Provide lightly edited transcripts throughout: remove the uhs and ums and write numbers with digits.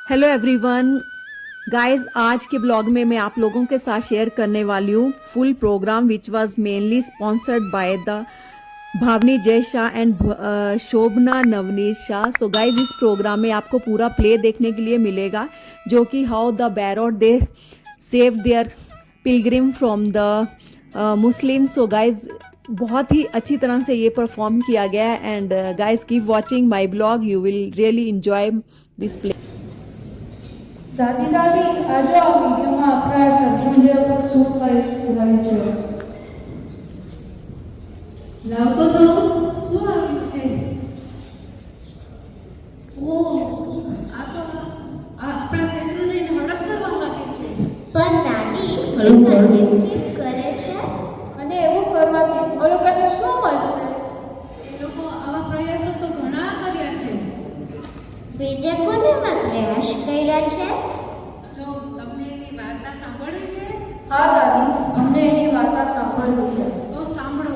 Hello everyone guys, आज के blog में मैं आप लोगों के साथ शेयर करने वाली हूँ full program which was mainly sponsored by the Bhavani Jay Shah and Shobhana Navneet Shah. So guys, इस प्रोग्राम में आपको पूरा प्ले देखने के लिए मिलेगा जो कि हाउ द बैरोड they save their pilgrim from the Muslim. So guys, बहुत ही अच्छी तरह से ये परफॉर्म किया गया है and guys keep watching my blog, you will really enjoy this play. દાદી દાદી આજે આ વિડીયોમાં આપણા શત્રુંજય પર શું થયું છે લાવતો છો શું આવ્યું છે ઓ આ તો આપણા શત્રુંજયને હડપ કરવા માંગે છે પણ દાદી હળવું કેમ કરે છે અને એવું કરવાથી એ લોકોને શું મળશે એ લોકો આવા પ્રયાસો તો ઘણા કર્યા છે બીજે કોનેમાં પ્રયાસ કર્યા છે જો તમને એની વાર્તા સાંભળી છે હા દાદી અમને એની વાર્તા સાંભળવી છે તો સાંભળો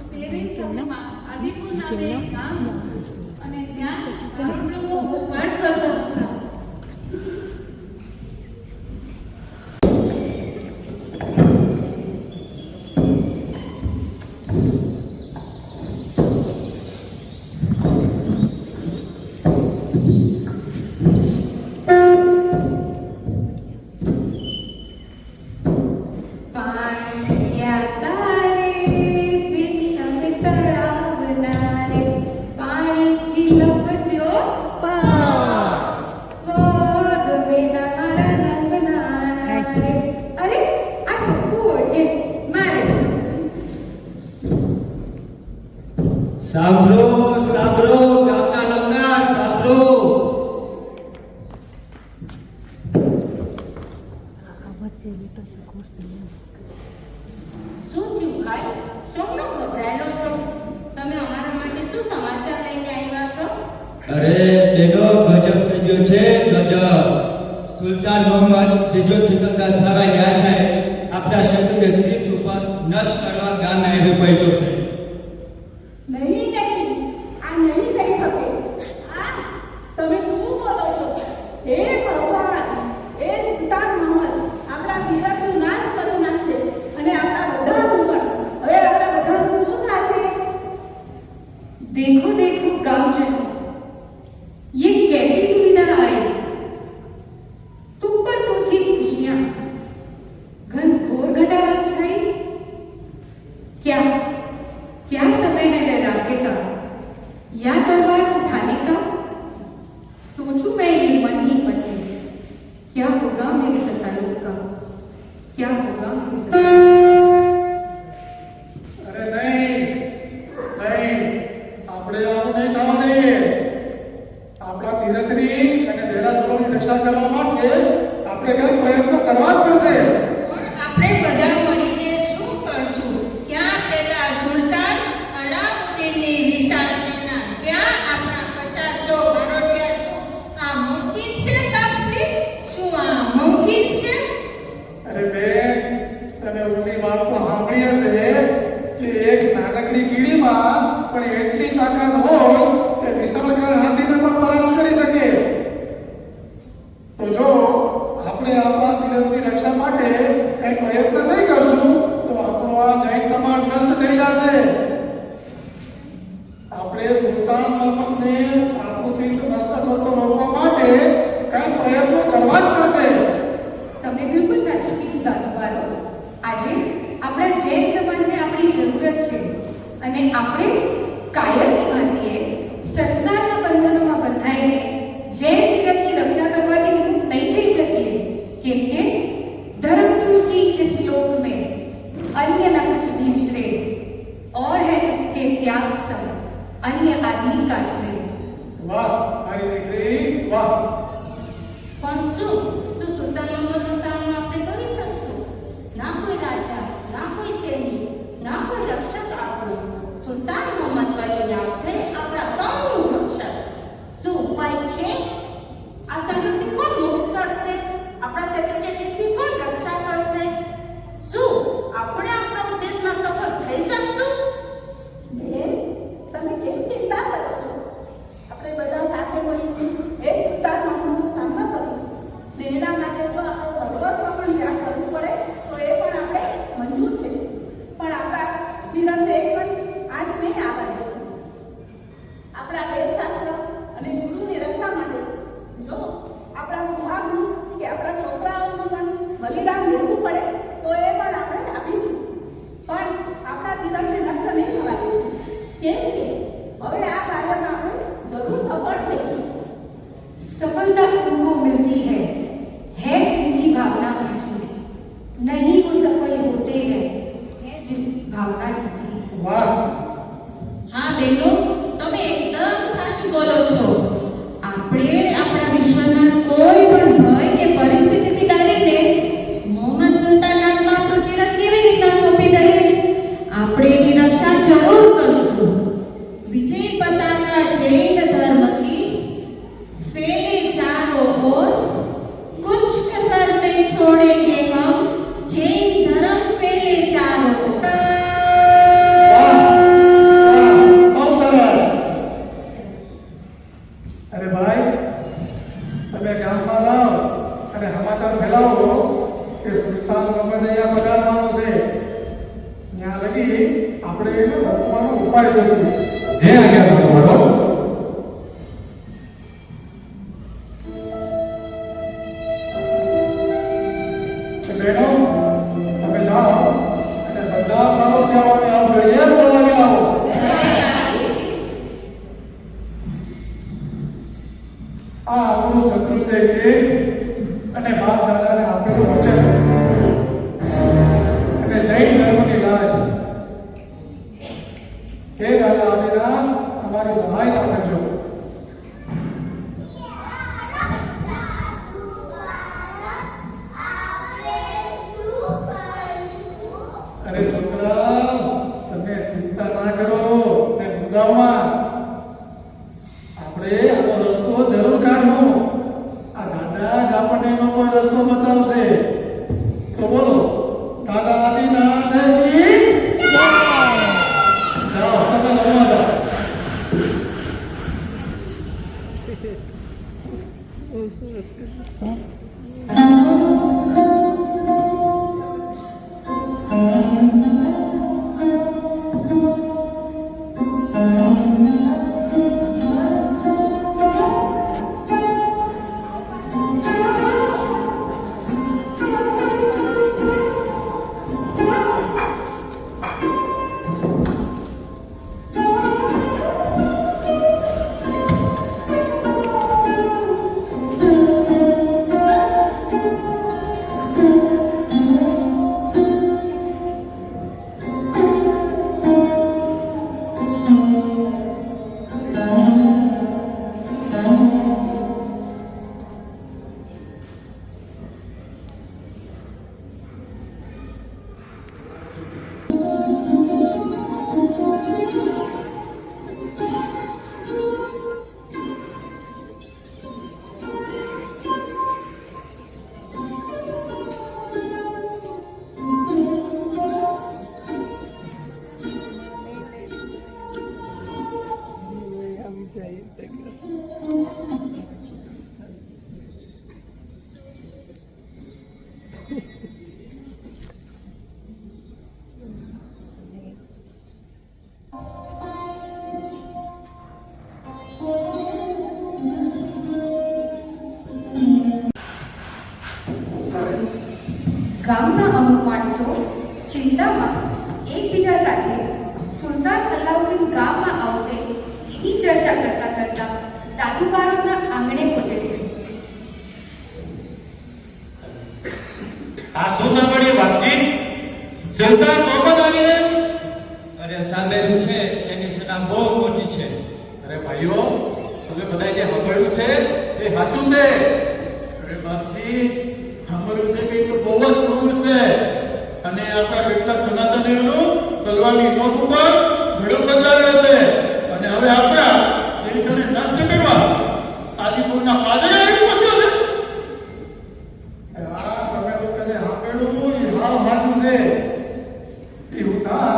શેરી સમયમાં આદિપુર નામે એક ગામ હતું અને ત્યાં ગરીબ લોકો વસવાટ કરતા હતા સાંભળો સાંભળો ગામના લોકો સાંભળો શું થયું ભાઈ? શોનો ગભરાયેલો છો? તમે અમારા માટે શું સમાચાર લઈને આવ્યા છો? અરે બેનો ગજબ થઈ ગયો છે, ગજબ. સુલતાન મોહમ્મદ બીજો સિકંદર થવાની આશાએ આપણા શત્રુને તીર્થ ઉપર નષ્ટ કરવા ગામ આવી પહોંચ્યો છે. નહીં નહીં, આ નહીં થઈ શકે. આ તમે શું બોલો છો? હે ભગવાન, એ સુલતાન મોહમ્મદ આપણા તીરથનો નાશ કરી નાખશે અને આપણા બધાનું પર હવે આપણા બધાનું શું થશે? देखो देखो गाँवजन, ये कैसी दुविधा आई। तुम पर तो थी खुशियां, घनघोर घटाघट छाई। क्या क्या समय है डराने का या तलवार उठाने का? सोचूं मैं ये मन ही मन में, क्या होगा मेरे सतालों का, क्या होगा मेरे सतालों। અરે નહીં નહીં, આપણે આવું નહીં થવા દઈએ. આપણા તીરથની અને દેરાસરોની રક્ષા કરવા માટે આપણે કંઈક પ્રયત્ન કરવા જ પડશે. પણ આપણે બધા મળીને શું કરશું? ક્યાં પેલા સુલતાન અલાઉદ્દીનની વિશાળ સેના, ક્યાં આપણા 50 બરોડિયા? આ મુમકિન છે કાપસી? શું આ મુમકિન છે? અરે બેન, તમે ઓલી વાત તો સાંભળી હશે કે એક નાનકડી કીડીમાં પણ એટલી તાકાત હોય કે વિશાળકાય હાથીને પણ પરાસ્ત કરી શકે. જો આપણા સુહાગનું કે આપણા છોકરાઓનું પણ બલિદાન દેવું પડે તો એ પણ આપણે આપીશું, પણ આપણા તિરકને નષ્ટ નહીં થવા દઈશું, કેમ કે હવે આ કાર્યમાં આપણે જરૂર સફળ થઈશું. सफलता उनको मिलती है जिनकी भावना ऊंची, नहीं वो सफल होते हैं है जिन भावना नीची. વાહ, હા બેનો, તમે એકદમ સાચું બોલો છો. આપણે આપણા વિશ્વના કોઈ પણ ભય કે પરિસ્થિતિથી ડરીને મોહમ્મદ સુલતાન નામનો આપણો તિરક કેવી રીતના સોંપી દઈએ? આપણે એની રક્ષા જરૂર કરશું. विजय पताका जैन धर्म की फैले चारों ओर, कुछ कसर नहीं छोड़ेंगे हम, जैन धर्म फैले चारों ओर. વાહ, બહુ સરસ. અરે ભાઈ, તમે ગામમાં જાઓ અને સમાચાર ફેલાવો કે સુલતાન મોહમ્મદ અહીંયા પધારવાનું છે. ત્યાં લગી આપણે એને રોકવાનો ઉપાય ગોતીએ. જે આજ્ઞા તમારો. બહેનો, તમે જાઓ અને બધા પાડોશીઓને આ ઘડીએ જ બોલાવી લાવો. આ આપણું શત્રુ દેવી અને બાપ દાદાને આપેલું વચન અને જૈન ધર્મની લાજ. હે દાદા આદિનાથ, અમારી સહાયતા કરજો. અરે છોકરા, તમે ચિંતા ના કરો ને મૂંઝાવમાં. આપણે આનો રસ્તો જરૂર કાઢવો. આ દાદા જ આપણને એનો કોઈ રસ્તો બતાવશે. તો બોલો, દાદા આદિનાથ કી જય. જાઓ, તમે રમવા જાઓ. ગામના અમુક માણસો ચિંતામાં એકબીજા સાથે સુલતાન અલાઉદ્દીન ગામમાં આવશે એની ચર્ચા કરતા કરતા દાદુ બારોટના આંગણે પહોંચે છે. આ શું સાંભળ્યું બાપજી? સુલતાન મોહમ્મદ આવીને? અરે સાંભળ્યું છે કે એની સેના બહુ મોટી છે. અરે ભાઈઓ, તમે બધાએ જે સાંભળ્યું છે એ સાચું છે. અરે બાપજી, સાંભળ્યું છે કે એ તો બહુ જ ક્રૂર છે અને આપણા કેટલાક સનાતનીઓનું તલવારની નોક ઉપર ઘડો બદલાવ્યો છે અને હવે આપણા દેશને નષ્ટ કરવા આદિપુરના પાદરે આવી પહોંચ્યો છે. આ તમે લોકોને સાંભળ્યું એ હાવ સાચું છે. એ ઉતા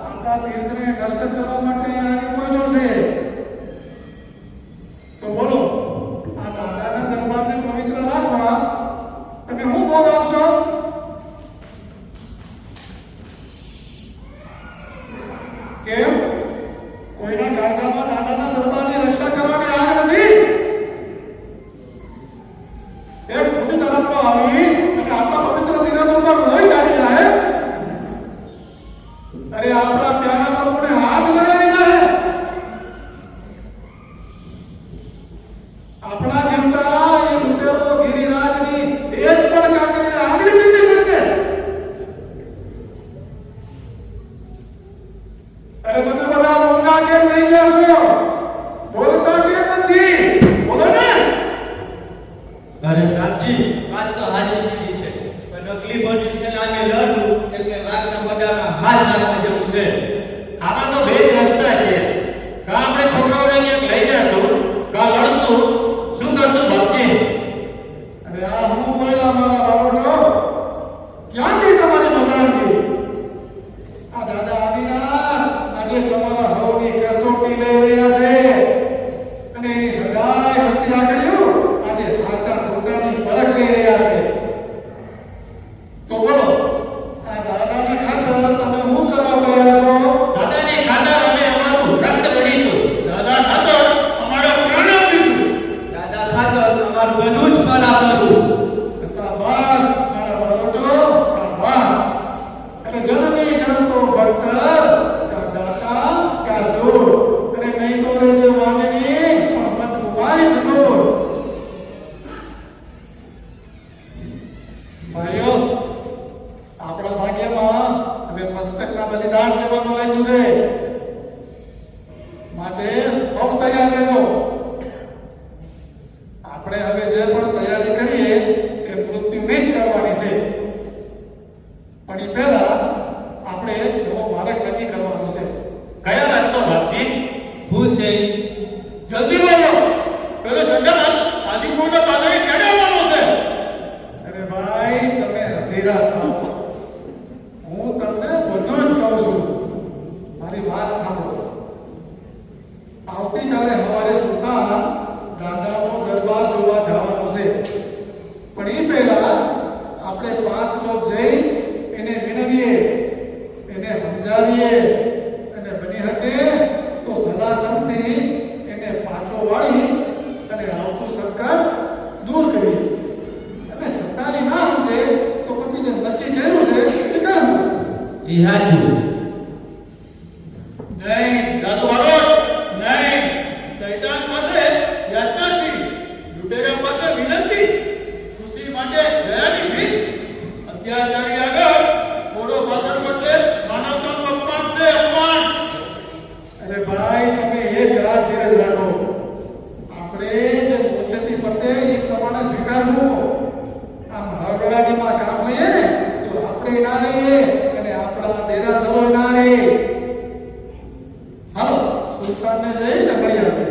આપણા તીર્થને નષ્ટ કરવા માટે આવી પહોંચ્યો છે. તો બોલો, આ દાદાના દરબારને પવિત્ર રાખવા તમે શું બોલાવશો? કેમ? કોઈના કાળજામાં આપણા જીવતા એ લૂંટેરો ગિરિરાજની એક પણ કાકરીને આંગળી ચીંધી શકશે. અરે તમે બધા ઊંઘા કેમ થઈ ગયા છો? બોલતા કેમ નથી? બોલો ને. અરે નાથજી, વાત તો સાચી કીધી છે, પણ નકલી મોટી સેનાને લડવું એટલે વાઘના મોઢામાં હાથ નાખવા જેવું છે. આમાં તો બે જ રસ્તા છે. કાં આપણે છોકરાઓને ક્યાંક લઈ જશું, કાં લડશું. શું કરશું ભક્તિ? અરે આ હું બોલ્યા મારા બાળકો, ક્યાં ગઈ તમારી મર્દાનગી? આ દાદા આદિનાથ આજે તમારા હવની કસોટી લઈ રહ્યા છે અને એની સદાય હસ્તી આકડ્યું આજે સાચા ખોટાની પરખ લઈ રહ્યા છે. તો બોલો, આ દાદાની ખાતર તમે શું કરવા ગયા છો? દાદાની ખાતર અમે અમારું રક્ત બળીશું. દાદા ખાતર અમારા પ્રાણ આપીશું. દાદા ખાતર અમારું બધું જ ફળ આપવું. શાબાશ મારા બાળકો, શાબાશ. અને જનની જનતો ભક્ત કા દાતા કા સૂર. અને નહીં તો રે છે વાંજણી પણ મત કુમારી સુર. ભાઈઓ, આપણા ભાગ્યમાં હવે મસ્તકના બલિદાન દેવાનું લાગ્યું છે. માટે બહુ તૈયાર રહેજો. આપણે હવે જે પણ તૈયારી કરીએ એ મૃત્યુની જ કરવાની છે. પણ એ પહેલા આપણે એવો માર્ગ નક્કી કરવાનો છે. કયો રસ્તો ભક્તિ? હું છે જલ્દી બોલો. પેલો જંગલ આદિપુરના પાદરે કેડે આવવાનો છે? અરે ભાઈ, તમે અધીરા થાઓ. હું તમને બધું જ કહું છું. મારી વાત સાંભળો. આવતીકાલે સવારે સુલતાન દાદાનો દરબાર જોવા જવાનો છે. પણ એ પહેલા આપણે 5 લોક જઈ એને વિનવીએ, એને સમજાવીએ અને બની શકે તો સલાસમથી એને પાછો વાળી અને આવતું સંકટ દૂર કરીએ. અને છતાંય ના સમજે તો પછી જે નક્કી કર્યું છે એ કરવું. એ સાચું. નહીં દાદુ બાળક, નહીં. શૈતાન પાસે યાચનાથી, લૂંટેરા પાસે વિનંતી, ખુશી માટે દયાની ભીખ, અત્યાચારી આગળ થોડો પાછળ એટલે માનવતાનું અપમાન છે, અપમાન. અરે ભાઈ, તમે એક રાત ધીરજ રાખો. આપણે જે મોક્ષથી પતે એ પ્રમાણે સ્વીકારવું. આમ હળહળાટીમાં કામ લઈએ ને તો આપણે ના રહીએ અને આપણા દેરાસરો ના રહે. હાલો, સુલતાનને જઈને મળી આવે.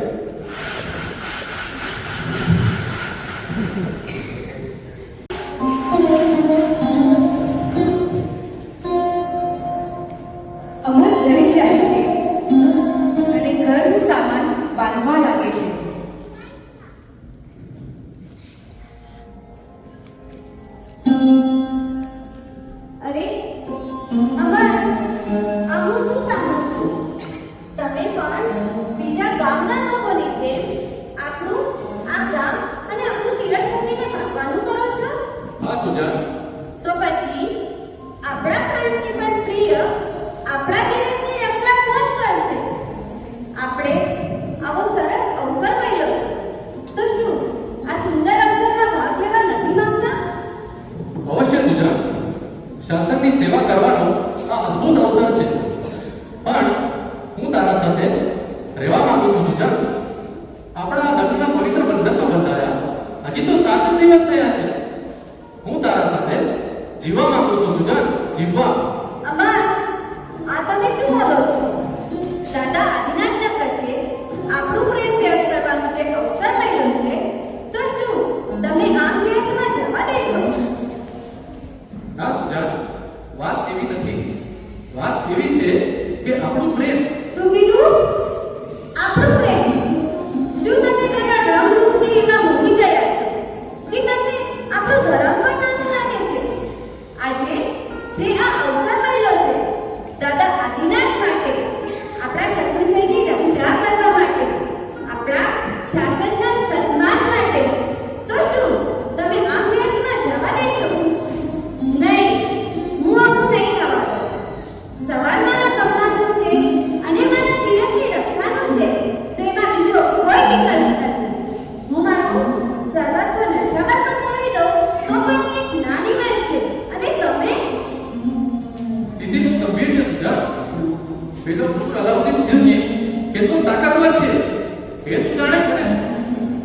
અમર ઘરે જાય છે અને ઘરનું સામાન બાંધવા લાગે છે. અરે અમર, આ હું શું સાંભળું છું? તમે પણ બીજા ગામના લોકોની જેમ આપણું આ ગામ અને આપણું તીરથ મૂકીને ભાગવાનું કરો છો? હા સુજાન, તો પછી આપણા પ્રાણથી પણ પ્રિય આપણા તીરથની રક્ષા કોણ કરશે? આપણે આવો સરસ અવસર મળ્યો છે, તો શું આ સુંદર અવસરમાં ભાગ લેવા નથી માંગતા? અવશ્ય સુજાન, શાસનની સેવા કરવાનો આ અદ્ભુત અવસર છે. પણ હું તારા સાથે રહેવા માંગુ છું સુજાન. આપણા લગ્નના પવિત્ર બંધનમાં બંધાયા હજી તો 7 જ દિવસ થયા છે. હું તારા સાથે જીવવા માંગુ છું સુજાન, જીવવા. અમર, આ તમે શું બોલો છો? દાદા આદિનાથના પ્રત્યે આપણું પ્રેમ વ્યક્ત કરવાનો જે અવસર મળ્યો છે, તો શું તમે આ વ્યક્તમાં જવા દેશો? ના સુજાન, વાત એવી નથી. વાત એવી છે કે આપણું પ્રેમ. શું કીધું? આપણું પ્રેમ? શું તમે તેના રંગરૂપથી એવા મોહી ગયા છો કે તમને આપણું ધર્મ પણ નાનું લાગે છે? આજે જે આ અવસર મળ્યો છે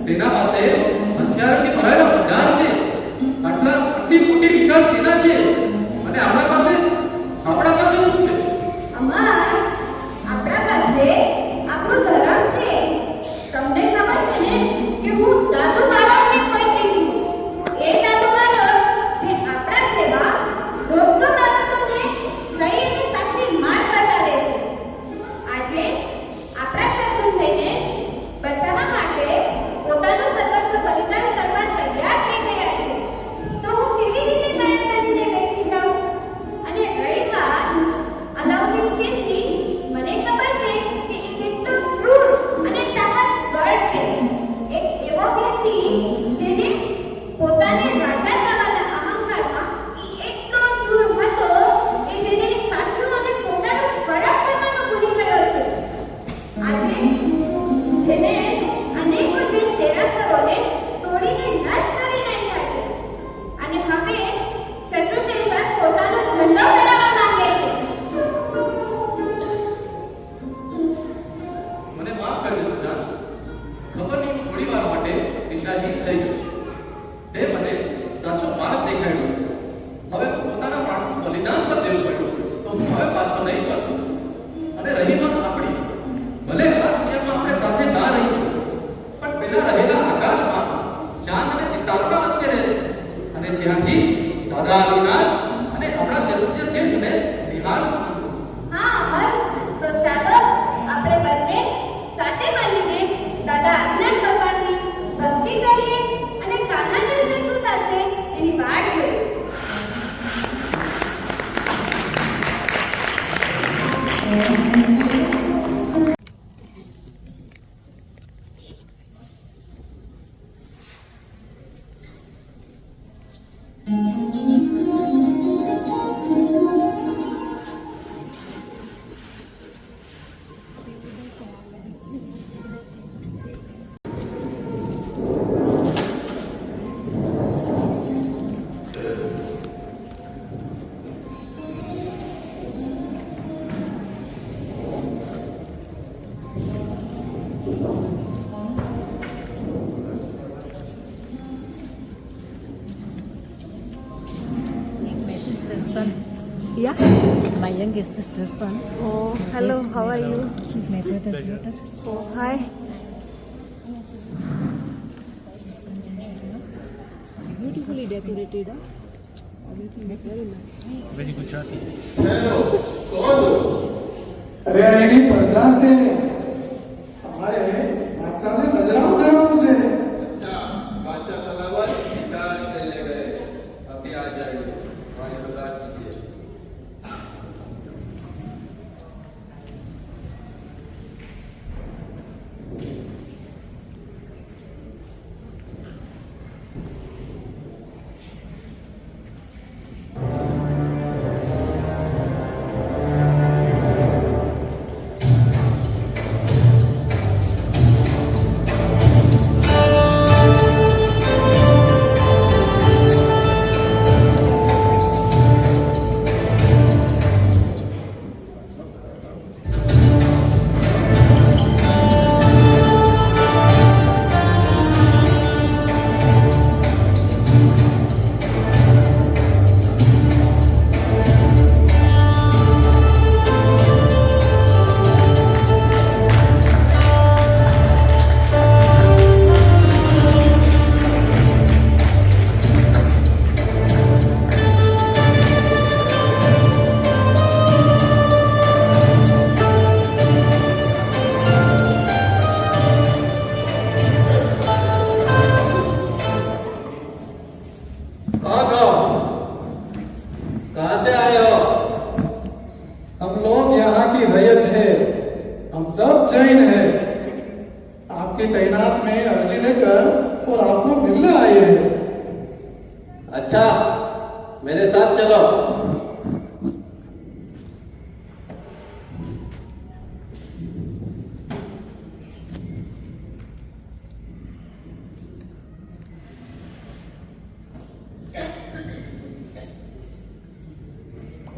તેના પાસે હથિયારોથી ભરાયેલા ભંડાર છે, આટલી મોટી વિશાળ સેના છે, અને આપણા પાસે શું છે? અમાર આપણા પાસે આપણું ધર્મ છે. તમને ખબર છે ને કે હું દાદુ બાળકને કોઈ નહીં છું. એ દાદુ બાળક જે આપણા જેવા 150 બાળકોને સહી અને સાચી માર્ગ બતાવે છે. આજે આપણા શત્રુ થઈને બચાવવા માટે પોતાનું સર્વસ્વ બલિદાન કરવા તૈયાર થઈ ગયા છે. તો હું કેવી રીતે કાયમ બનીને બેસી જાઉં? અને રહી વાત અલાઉદ્દીન ખિલજી, મને ખબર છે કે એ કેટલો ક્રૂર અને તાકાતવર છે. એક એવો વ્યક્તિ જેને પોતાને રાજા થવાના અહંકારમાં એટલો ચૂર હતો કે જેને સાચું અને પોતાનું ફરક કરવાનું ભૂલી ગયો છે. આજે જેને અનેકો જે દેરાસરોને તોડીને નષ્ટ કરી નાખ્યા છે, અને હવે શત્રુ પર પોતાનો ઝંડો ફેરવવા માંગે છે. મને માફ કરજો સુજાન, ખબર નહીં હું થોડી વાર માટે દિશાહીન થઈ ગયો. તે મને સાચો માર્ગ દેખાડ્યો. હવે પોતાના પ્રાણનું બલિદાન પર દેવું પડ્યું, તો હું હવે પાછો નહીં ફરતો. અને રહી વાત આપણી, ભલે આ દુનિયામાં આપણે સાથે ના રહીએ, પણ પેલા રહેલા આકાશમાં ચાંદ અને સિતારોના વચ્ચે રહેશે, અને ત્યાંથી દાદા આદિનાથ અને આપણા શત્રુના તીર્થને નિહાળશું. હા અમર, તો ચાલો આપણે બંને સાથે મળીને દાદા આદિનાથ ભગવાનની ભક્તિ કરીએ અને કાલના દિવસે શું થશે એની વાટ જોઈએ. My sister's son. Yeah. My youngest sister's son. Oh, hello. How are you? She's my brother's daughter. Oh, hi. It's beautifully decorated. Everything is very nice. Hello, कौन हो? अरे आईडी पर्दा से हमारे बादशाह ने नजरा उतारा मुझे. अच्छा, बादशाह सलावत शिकार चले गए, अभी आ जाएंगे, हमारी इंतजार कीजिए. कहाँ से आए हो? हम लोग यहाँ की रैयत है, हम सब जैन हैं। आपकी तैनात में अर्जी लेकर और आपको मिलने आए हैं। अच्छा, मेरे साथ चलो.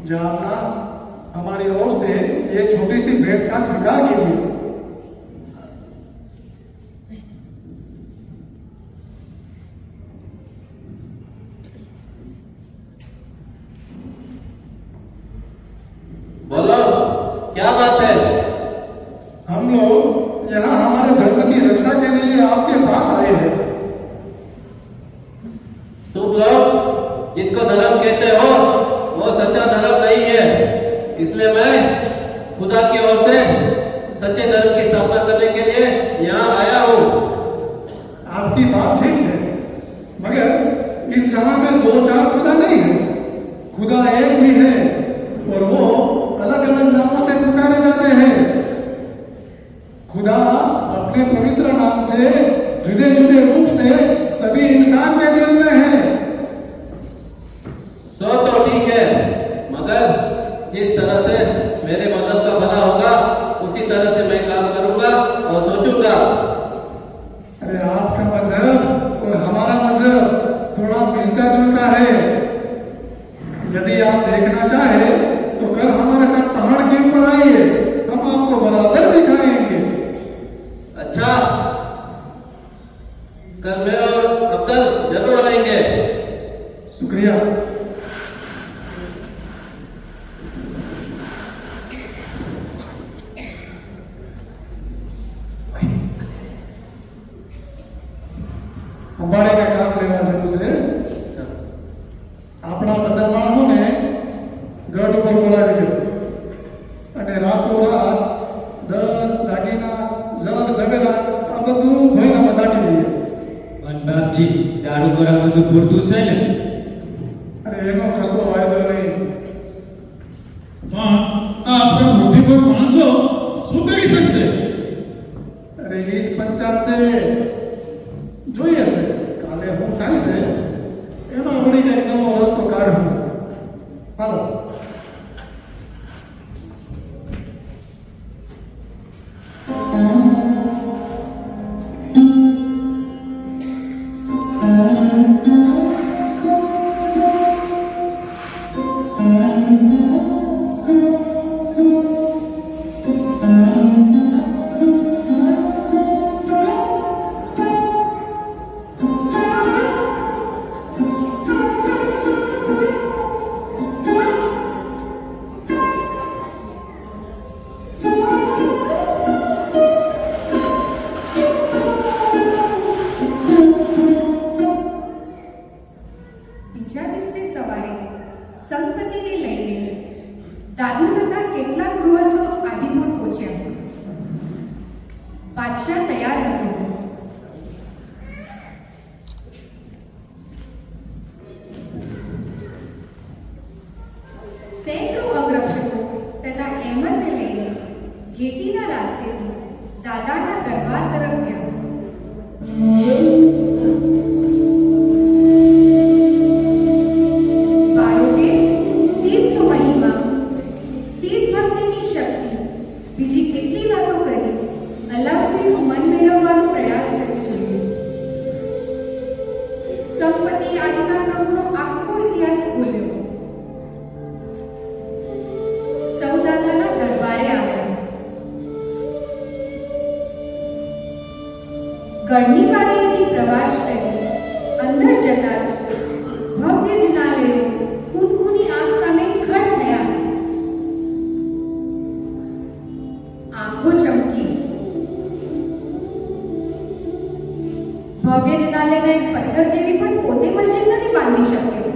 जहाँ हमारी ओर से ये छोटी सी भेंट का स्वीकार कीजिए। क्या बात है? हम लोग यहाँ हमारे धर्म की रक्षा के लिए आपके पास आए हैं। तुम लोग जिसको धर्म कहते हो वो सच्चा धर्म नहीं है, इसलिए मैं खुदा की ओर से सच्चे धर्म की स्थापना करने के लिए यहाँ आया हूँ। आपकी बात ठीक है, मगर इस जहां में दो चार खुदा नहीं है, खुदा एक ही है और वो अलग अलग नामों से पुकारे जाते हैं। खुदा अपने पवित्र नाम से जुदे जुदे रूप से सभी इंसान के दिल में है। तो ठीक है, मगर जिस तरह से मेरे मजहब का भला होगा उसी तरह से मैं काम करूंगा और सोचूंगा। अरे आपका मजहब और हमारा मजहब थोड़ा मिलता जुलता है। यदि आप देखना चाहे तो कल हमारे साथ पहाड़ के ऊपर आइए, हम आपको बराबर दिखाएंगे। अच्छा, कल मैं और अब्दुल जरूर आएंगे। शुक्रिया। અંબાડીને કામ લેવા જેવું છે. આપણા બધા માણસોને ગઢ ઉપર બોલાવી લો અને રાતોરાત દર દાગીના જર ઝવેરાત આ બધું ભોયનામાં દાટી દઈએ. પણ બાપજી દારૂ ગોરા બધું પૂરતું છે ને? અરે એનો કશો વાયદો નહીં. પણ આ આપણા મુઠ્ઠીભર માણસો શું કરી શકશે? અરે એ જ પંચાયત છે, જોઈએ છે કાલે હું થાય છે એનો વળી કંઈક નવો રસ્તો કાઢું. હાલો. બીજા દિવસે સવારે સંપત્તિને લઈને દાદુ તથા કેટલાક ગૃહસ્થો આદિપુર પહોંચ્યા. બાદશાહ તૈયાર હતો. સેંકડો અંગરક્ષકો તથા અહેમદને લઈને ઘેટીના રાસ્તેથી દાદાના દરબાર તરફ ગયા. બારોટે તીર્થ મહિમા, તીર્થ ભક્તિની શક્તિ, બીજી કેટલી વાતો કરી અલાઉદ્દીનનું મન મેળવવાનો પ્રયાસ કર્યો જોઈએ. સંપત્તિ આદિના પ્રભુનો આખો ઇતિહાસ ખોલ્યો. સૌ દાદાના દરબારે આવ્યા. ગઢની બારીએથી પ્રવાસ કરી અંદર જતા જ ભવ્ય જનાલયો કુનકુની આંખ સામે ખડ થયા. આંખો ચમકી. ભવ્ય જનાલયના એક પથ્થર જેવી પણ પોતે મસ્જિદ નથી બાંધી શક્યો.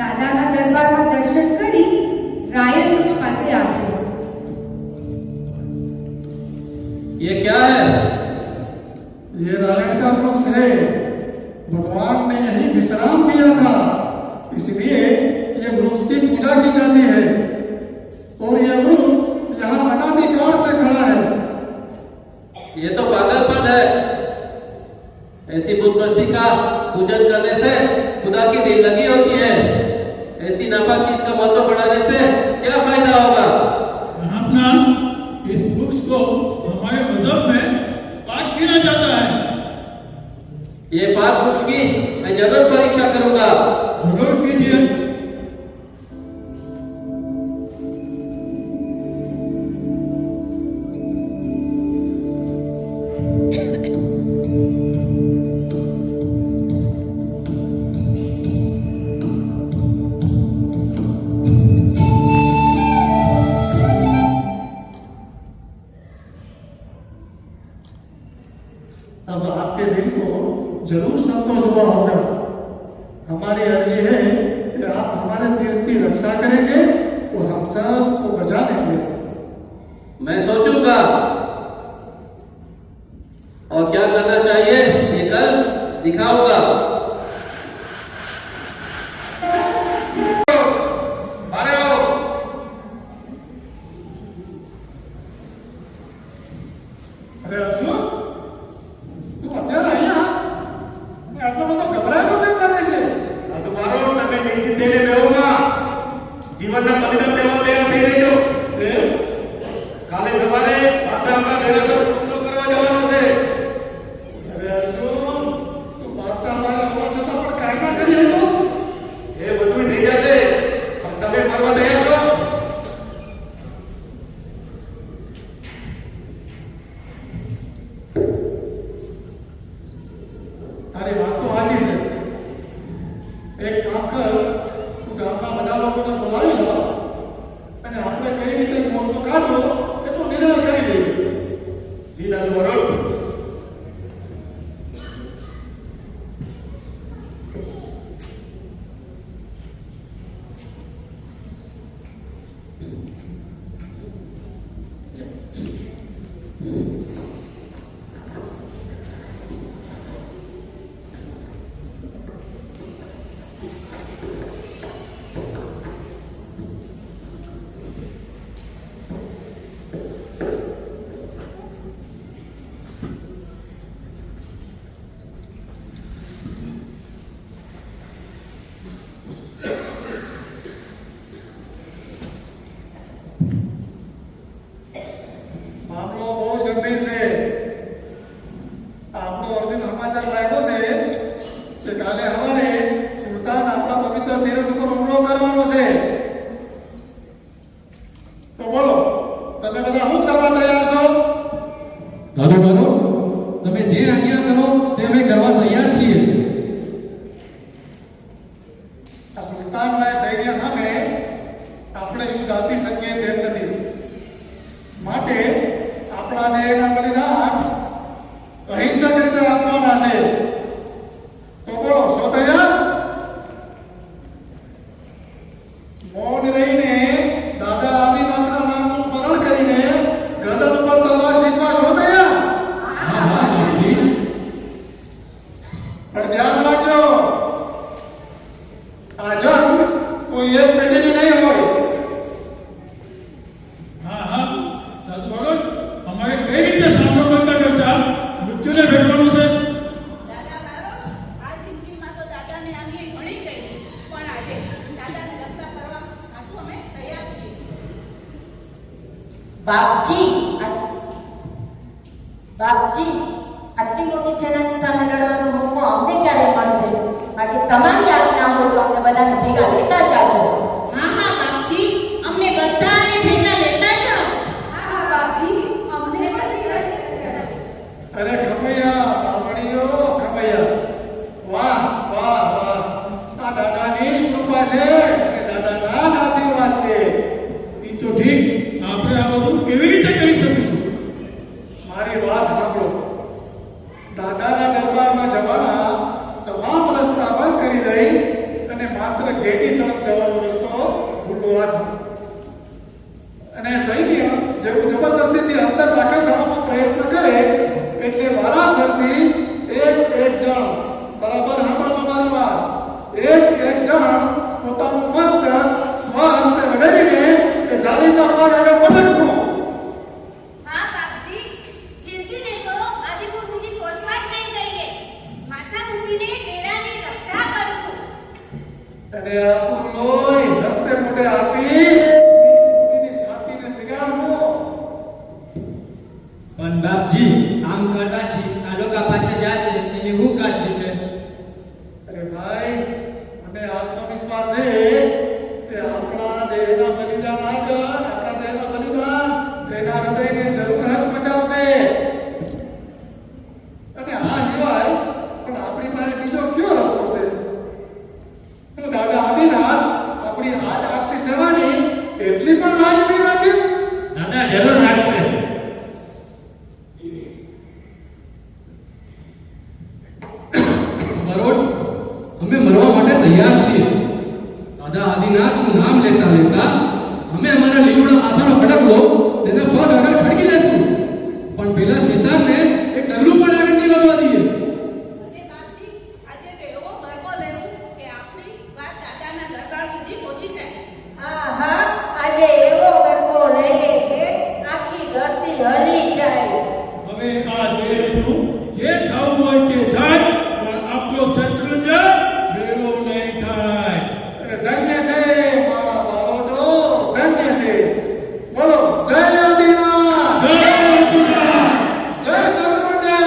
દાદાના દરબારમાં દર્શન કરી રાય વૃક્ષ પાસે આવ્યો. ये क्या है? ये नारायण का वृक्ष है, भगवान ने यही विश्राम किया था, इसलिए ये वृक्ष की पूजा की जाती है और ये वृक्ष यहाँ अनादिकाल से खड़ा है. ये तो पागलपन है। ऐसी बुत बस्ती का पूजन करने से खुदा की दिल लगी होती है। ऐसी नापाक चीज का महत्व बढ़ाने से क्या फायदा होगा? अपना इस वृक्ष को हमारे मजहब में पाक गिना जाता है। ये पाक वृक्ष की मैं जरूर परीक्षा करूंगा। जरूर कीजिए। अब आपके दिल को जरूर संतोष हुआ होगा। हमारी अर्जी है कि आप हमारे तीर्थ की रक्षा करेंगे और हम सबको बचा लेंगे। मैं सोचूंगा और क्या करना चाहिए ये कल दिखाऊंगा। अरे ओ अरे अर्जुन, તું અત્યારે અહીંયા આટલો બધો ગભરાયેલો કેમ લાગે છે? આ તો મારો તમે નિશ્ચિત થઈને બેહોમાં જીવનના બલિદાન દેવા તૈયાર થઈ રહેજો. તે કાલે સવારે પાછા આપણા દેરાસર ઉત્સવ કરવા જવાનો છે. અરે અર્જુન, તું બાદશાહ મારા હોવા છતાં પણ કાંઈ ના કરી શકો? એ બધું થઈ જશે, પણ તમે મરવા તૈયાર છો? તારી વાત તો સાચી છે. એક કામ કર, તું ગામના બધા લોકોને બોલાવી લો અને આપણે કઈ રીતે મોરચો કાઢવો એનો નિર્ણય કરી લઈએ. જી દાદુ બરોબર. મામલો બહુ જ ગંભીર છે. આપણો અર્જુન સમાચાર લાગ્યો છે કે કાલે સવારે સુલતાન આપણા પવિત્ર તીરથ ઉપર હુમલો કરવાનો છે. તો બોલો, તમે બધા શું કરવા તૈયાર છો? દાદો તમે જે આજ્ઞા કરો તે અમે કરવા તૈયાર છીએ. આ સુલતાનના સૈન્ય સામે આપણે યુદ્ધ આપી શકીએ તેમ નથી. માટે આપણા દેહના બલિદાન અહિંસક રીતે આપવાના છે. તો બોલો, છો તૈયાર? મૌન રહીને દાદા આદિનાથના નામનું સ્મરણ કરીને ગરદન ઉપર તલવાર ઝીકવા છો તૈયાર? પણ ધ્યાન રાખજો, આ જંગ કોઈ એક પેઢીની નહીં હોય. હા હા દાદુ બરોબર. અમારે કઈ રીતે સામનો કરતા કરતા મૃત્યુને ભેટવાનું છે? દાદા બારો, આ જિંદગીમાં તો દાદાને આંગળી ઘણી ગઈ, પણ આજે દાદાની રક્ષા કરવા આટલું અમે તૈયાર છીએ. બાપજી આટલી મોટી સેનાની સામે લડવાનો મોકો અમને ક્યારે મળશે? માટે તમારી આજ્ઞા હોય તો અમને બધાને ભેગા લેતા જાજો. હા હા બાપજી, અમને બધાને ભેગા લેતા જાઓ. હા હા બાપજી, અમને પણ ધીરજ કરાવો. અરે ખમૈયા, બામણીઓ ખમૈયા. વાહ વાહ વાહ, આ દાદાની જ કૃપા છે અને દાદાના જ આશીર્વાદ છે. ઈ તો ઠીક, આપણે આ બધું કેવી રીતે કરી શકીશું? મારી વાત સાંભળો. દાદાના દરબારમાં જવાના તમામ રસ્તા બંધ કરી દઈ અને માત્ર ગેટી તરફ જવાનો રસ્તો ખુલ્લો રાખો. અને સૈન્ય જેવું જબરદસ્તીથી અંદર દાખલ થવાનો પ્રયત્ન કરે એટલે વારાફરતી એક જણ, બરાબર સાંભળજો મારી વાત, એક જણ પોતાનું મસ્તક સ્વહસ્તે વધારીને એ જાલીના પગ આગળ પટકવું. હા બાપજી, ખીલજીને તો આદિપુરુષની ફોજમાં જ નહીં કહીએ. માથા મૂકીને ડેરાની રક્ષા કરશું. અને આપણું લોહી હસ્તે મોઢે આપી એની છાતીને પીગાડવું. પણ બાપજી, આમ કરવાથી આ લોકો પાછા જશે એની હું ખાતરી છે? અરે ભાઈ, મને આત્મવિશ્વાસ છે કે આપણા દેહના બલિદાન આગળ આપણા દેહના બલિદાન તેના હૃદયને જરૂર જ બચાવશે. અને આ સિવાય પણ આપણી પાસે બીજો કયો રસ્તો છે? તો દાદા આદિનાથ આપણી આટલી સેવાની બારોટ, અમે મરવા માટે તૈયાર છીએ. દાદા આદિનાથનું નામ લેતા લેતા અમે અમારા લીલુડા માથાનો ખડકલો તેના પગ આગળ ખડકી લેશું, પણ પેલા શેતાનને એક ડગલું પણ આગળ નહીં વધવા દઈએ. અને બાપજી, આજે તો એવો ગરબો લેવું કે આપણી વાત દાદાના દરબાર સુધી પહોંચી જાય. આહા, આજે એવો ગરબો લઈએ કે આખી ધરતી હલી જાય. હવે આ દેહનું જે થવું હોય તે થાય, પણ આપણો શત્રુંજય બેડો નહીં થાય. અરે ધન્ય છે મારા બારોટો, ધન્ય છે. બોલો જય આદિનાથ, જય આદિનાથ! જય શત્રુંજય.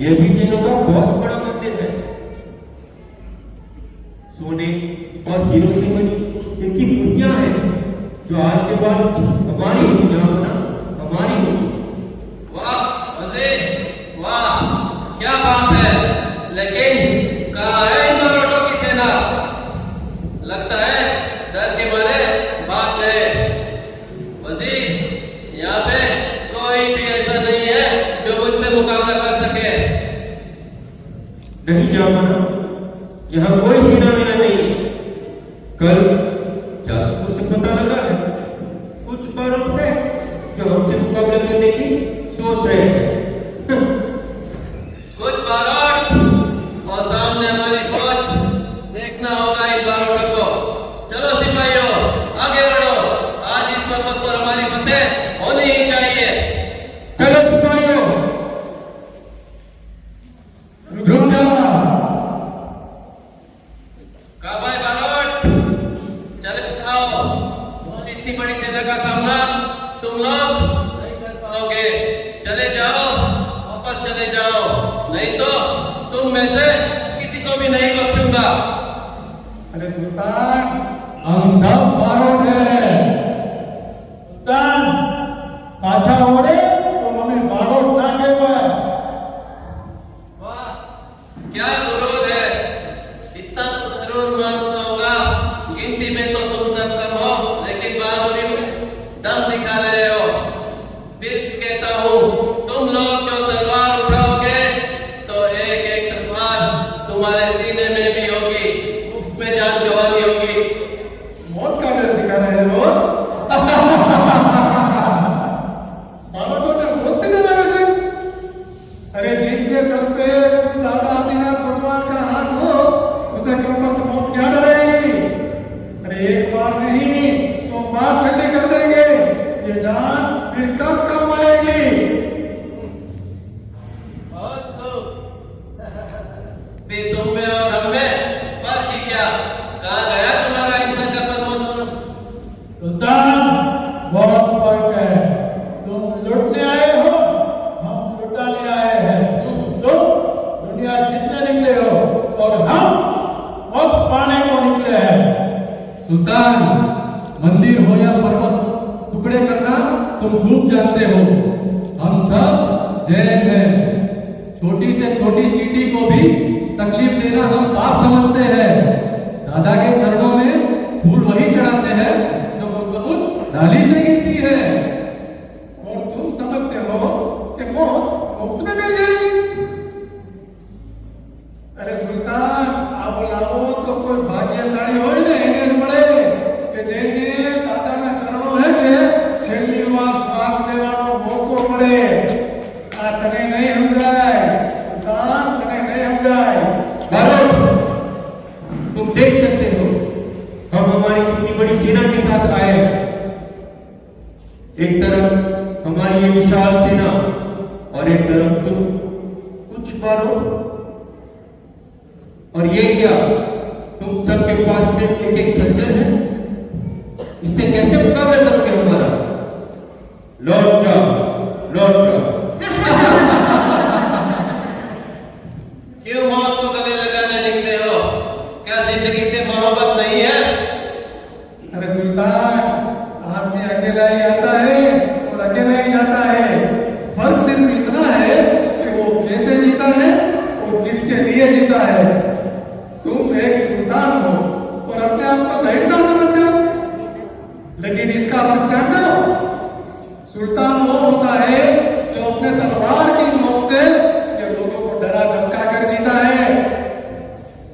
ये भी चीनों का बहुत बड़ा मंदिर है। सोने और हीरो से बनी इनकी मूर्तियां हैं जो आज के बाद हमारी होगी, जहां बना हमारी होगी। वाह वजीर, वाह क्या बात है। लेकिन कहाँ है इन बारोटों की सेना? लगता है डर के मारे भाग गए। वजीर, यहाँ पे कोई भी ऐसा नहीं है जो मुझसे मुकाबला कर सके। नहीं जामना, यहाँ कोई सेना मेरा नहीं है। कल जासूसों से पता लगा है कुछ बारोट है जो हमसे मुकाबला करने की सोच रहे हैं। कुछ बारोट और सामने हमारी फौज। देखना होगा इन बारोटों को। चलो सिपाहियों, भाई बारोट, चले आओ। इतनी बड़ी सेना का सामना तुम लोग नहीं कर पाओगे। चले जाओ, वापस चले जाओ, नहीं तो तुम में से किसी को भी नहीं बख्शूंगा। अरे सुल्तान, हम सब बारोट हैं। सुल्तान, पाछा ओढ़े तो हमें बारोट ना कहेवाय। वाह, क्या गुरूर है। इतना तो जरूर मानता होगा। गिनती में तो तुम सब कम हो, लेकिन बहादुरी में दम दिखा रहे हो। फिर कहता हूँ, तुम लोग जो तलवार उठाओगे तो एक एक तलवार तुम्हारे सीने में भी होगी, मुफ्त में जान गंवानी होगी। मौत का डर दिखा रहे हो। बारोटों ने मौत नहीं डरा वैसे। अरे जिनके सर पे दादा आदिनाथ पटवार का हाथ हो, उसे कम वक्त मौत क्या डराएगी। अरे एक बार नहीं 100 बार छठी कर देंगे, ये जान फिर कब कब आएगी। बहुत खूब। फिर तुम में और हम में फर्क ही क्या। कहाँ गया तुम्हारा इंसान का परमोत्तम। सुल्तान, बहुत फर्क है। तुम लुटने आए हो, हम लुटाने आए हैं। तुम दुनिया जीतने निकले हो और हम वक्त पाने को निकले हैं। सुल्तान, मंदिर हो या पर्वत, टुकड़े करना तुम खूब जानते हो। हम सब जैन हैं। छोटी से छोटी चींटी को भी तकलीफ देना हम पाप समझते हैं। दादा के चरणों में फूल वही चढ़ाते हैं जो बहुत डाली से गिरती है। और तुम समझते हो कि मौत मुफ्त में मिल जाएगी। अरे सुल्तान, आओ लाओ तो कोई भाग्यशाली हो ही नहीं देश बड़े કે જેને દાદાના ચરણો હેઠે છેલ્લી વાર શ્વાસ લેવાનો મોકો મળે। આ તને નહીં સમજાય સુલ્તાન, તને નહીં સમજાય। बारोट, तुम देख सकते हो हम हमारी इतनी बड़ी सेना के साथ आए हैं। एक तरफ हमारी ये विशाल सेना और एक तरफ तुम कुछ बारोट। और ये क्या, तुम सबके पास सिर्फ एक एक खंजर है। इससे कैसे मुकाबला करोगे हमारा। लौट जाओ, लौट जाओ। क्यों मौत को गले लगाने निकले हो। क्या जिंदगी से मोहब्बत नहीं है। अरे सुल्तान, आदमी अकेला ही आता है और अकेला ही जाता है। फर्क सिर्फ इतना है कि वो कैसे जीता है और किसके लिए जीता है। तुम एक सुल्तान हो और अपने आप को शहंशाह समझते हो, लेकिन इसका फर्क जानते हो। सुल्तान वो होता है जो अपने तलवार की नोक से ये लोगों को डरा धमका कर जीता है,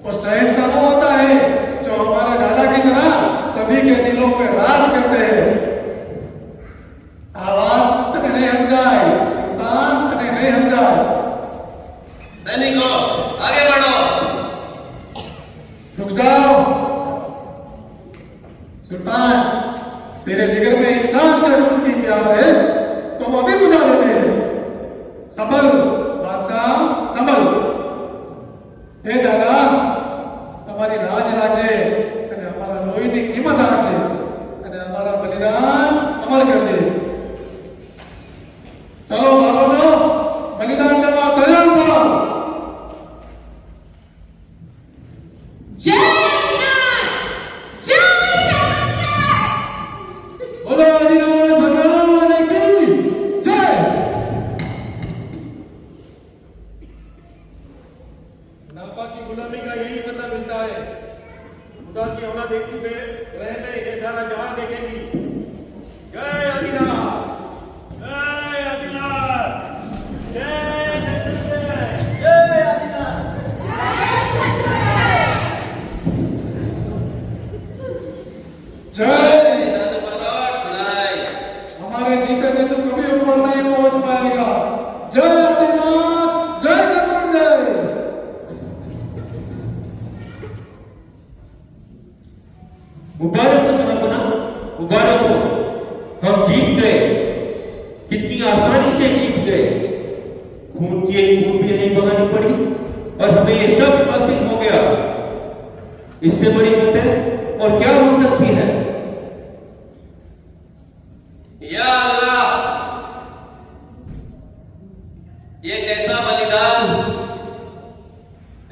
और शहंशाह वो होता है जो हमारे दादा की तरह सभी के दिलों पे राज करते हैं। आवाज तने नहीं समझाए सुल्तान, तने नहीं समझाए। सैनिकों, आगे बढ़ो। रुक जाओ सुल्तान, तेरे जिगर में इंसान के खून की प्यास है तो वो भी बुझा देते हैं। संभल बादशाह, संभल। हे दादा, हमारी राज राजे અને અમારા લોહીની કિંમત આપજે અને અમારા બલિદાન અમર કરજે। ચલો બારોટો, બલિદાન કરવા તૈયાર થાઓ। જય આદિનાથ! જય આદિનાથ! બોલો આદિનાથ ભગવાન की जय। नापा की गुलामी का यही पता मिलता है। खुदा की औलाद एक सी पे रहने ये सारा जहां देखेगी। जय आदिनाथ, जय आदिनाथ, जय आदिनाथ। जय। दादा बारोट, नहीं। हमारे जीते जी तो कभी ऊपर नहीं पहुंच पाएगा। जय आदिनाथ, जय शत्रुंजय। मुबारक हो जनाबना, मुबारक हो। हम जीत गए, कितनी आसानी से जीत गए। खून की एक बूंद भी नहीं बहानी पड़ी और हमें ये सब हासिल हो गया। इससे बड़ी फतेह और क्या हो सकती है? या अल्लाह, ये कैसा बलिदान,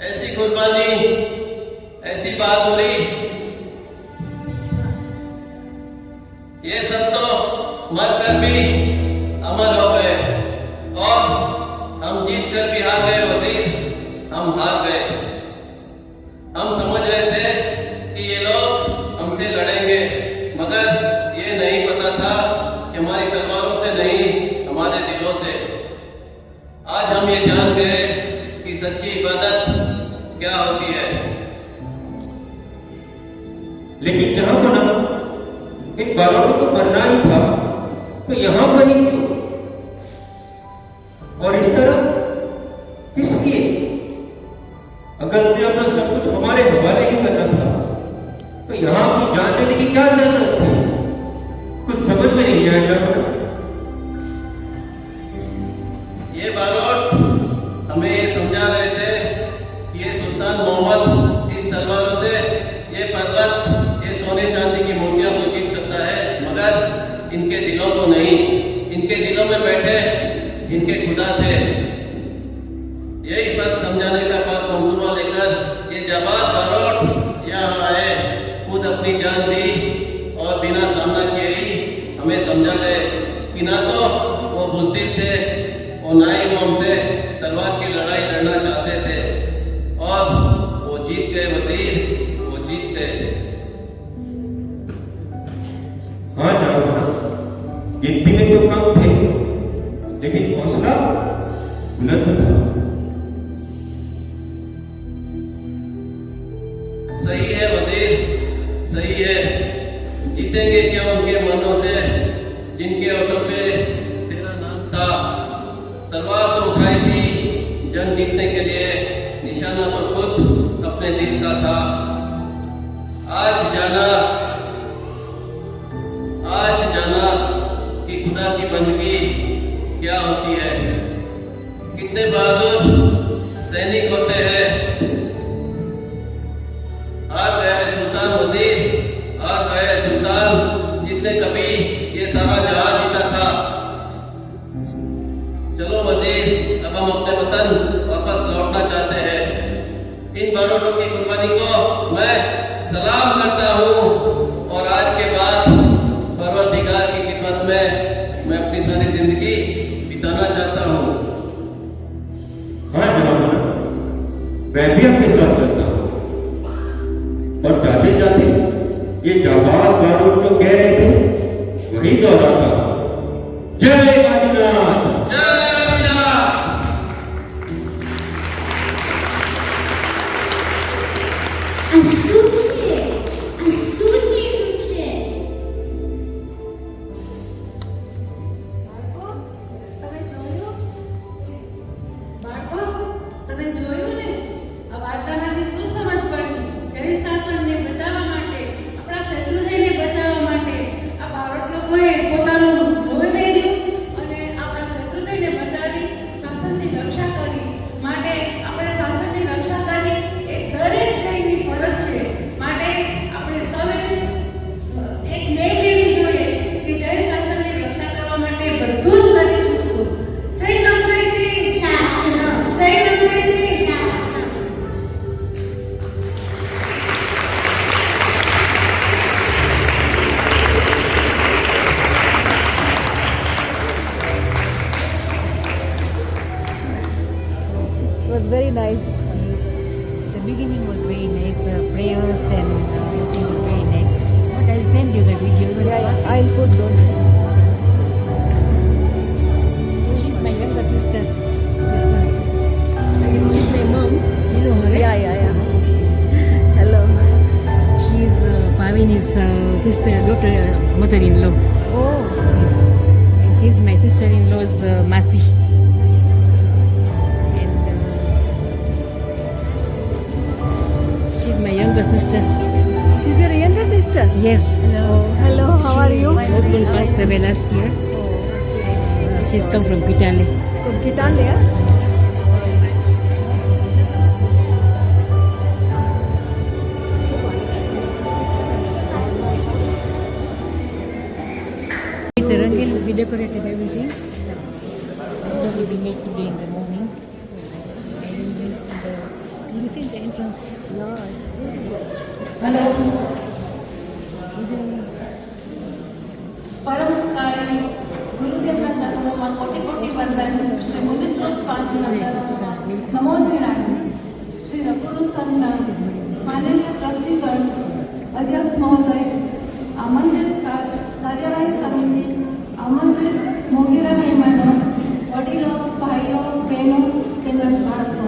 ऐसी कुर्बानी, ऐसी बहादुरी, ये सब तो मरकर भी अमर हो गए और हम जीत कर भी हार गए वजीर, हम हार गए। हम समझ रहे थे कि ये लोग हमसे लड़ेंगे, मगर ये नहीं पता था कि हमारी तलवारों से नहीं, हमारे दिलों से। आज हम ये जान गए कि सच्ची इबादत क्या होती है। लेकिन जहां बना इन बारों को मरना ही था, तो यहां पर ही क्यों? और इस तरह किस लिए? अगर उन्हें अपना सब कुछ हमारे हवाले ही करना था, तो यहां अपनी जान देने की क्या जरूरत थी? कुछ समझ में नहीं आया क्या बना? ये बारोट हमें ये समझा रहे थे कि ये सुल्तान मोहम्मद इस तलवारों से ये पर्वत, ये सोने चांदी की मूर्तियां को जीत सकता है, मगर इनके दिलों को नहीं। इनके दिलों में बैठे इनके खुदा थे। यही फर्क समझाने का पाक मंसूबा लेकर ये जाबाज बारोट यहाँ आए, खुद अपनी जान दी और बिना सामना किए ही हमें समझा गए कि ना तो वो बुज़दिल थे और ना ही वो हमसे तलवार की लड़ाई लड़ना चाहते थे, और वो जीत गए वजीर, वो जीत गए। हाँ जाओ, गिनती में तो कम थे, लेकिन हौसला बुलंद था। सही है वजीर, सही है। जीतेंगे क्या उनके मनों से जिनके होठों पे तेरा नाम था? तलवार तो उठाई थी जंग जीतने के लिए, निशाना तो खुद अपने दिल का था। आज जाना कि खुदा की बंदगी क्या होती है। कितने बहादुर सैनिक होते हैं। हार गया है सुल्तान वजीर, हार गया है सुल्तान जिसने कभी ये सारा जहां जीता था। चलो वजीर, अब हम अपने वतन वापस लौटना चाहते हैं। इन बारोटों की कुर्बानी को मैं सलाम करता हूँ और आज के बाद परवरदिगार की खिदमत में मैं अपनी सारी जिंदगी बिताना चाहता हूँ। हाँ जनाब, मैं भी आपके साथ चलता हूँ। और जाते जाते ये जाबाज बारूद जो कह रहे थे वही दोहराता हूँ। जय आदिनाथ, जय आदिनाथ। તમે જોયું ને, આ વાર્તામાંથી શું સમજ પડી? જય શાસનને બચાવવા માટે, આપણા શત્રુંજયને બચાવવા માટે આ બારોટ લોકોએ પોતાનું લોહી વેડ્યું અને આપણા શત્રુંજયને બચાવી શાસનની રક્ષા કરી. માટે આપણે શાસનની રક્ષા કરવી એ દરેક જૈનની ફરજ છે. માટે આપણે સૌએ એક નેમ લેવી જોઈએ કે જય શાસનની રક્ષા કરવા માટે બધું જ કરી છૂટશું. જય નવજયંતી શાસન, જય નવજયંતી શાસન. It was very nice. The beginning was very nice, prayers and everything was very nice. But I'll send you the video. Yeah, I'll put those. She's my younger sister. This one. She's my mom. You know her, right? Yeah. Hello. She's Pavini's sister, daughter, mother-in-law. Oh. Yes. And she's my sister-in-law's Masi. And she's my younger sister. She's your younger sister? Yes. Hello, how are you? My husband passed away last year. She's come from Kitale. From Kitale, yeah? The Rangel will be decorated everything. That will be made today in the morning. And this you see the entrance. Yeah, it's good. Hello. Is it- પરોપકારી ગુરુદેવના ચરણોમાં કોટી કોટી વંદન. શ્રી ભૂમિશ્વર સ્વામીના ચરણોમાં નમો જીરાણી. શ્રી રઘુરુદ સંઘના માનનીય ટ્રસ્ટીગણ, અધ્યક્ષ મહોદય, આમંત્રિત કાર્યવાહી સમિતિ, આમંત્રિત મોગીરા મહેમાનો, વડીલો, ભાઈઓ, બહેનો તેમજ બાળકો,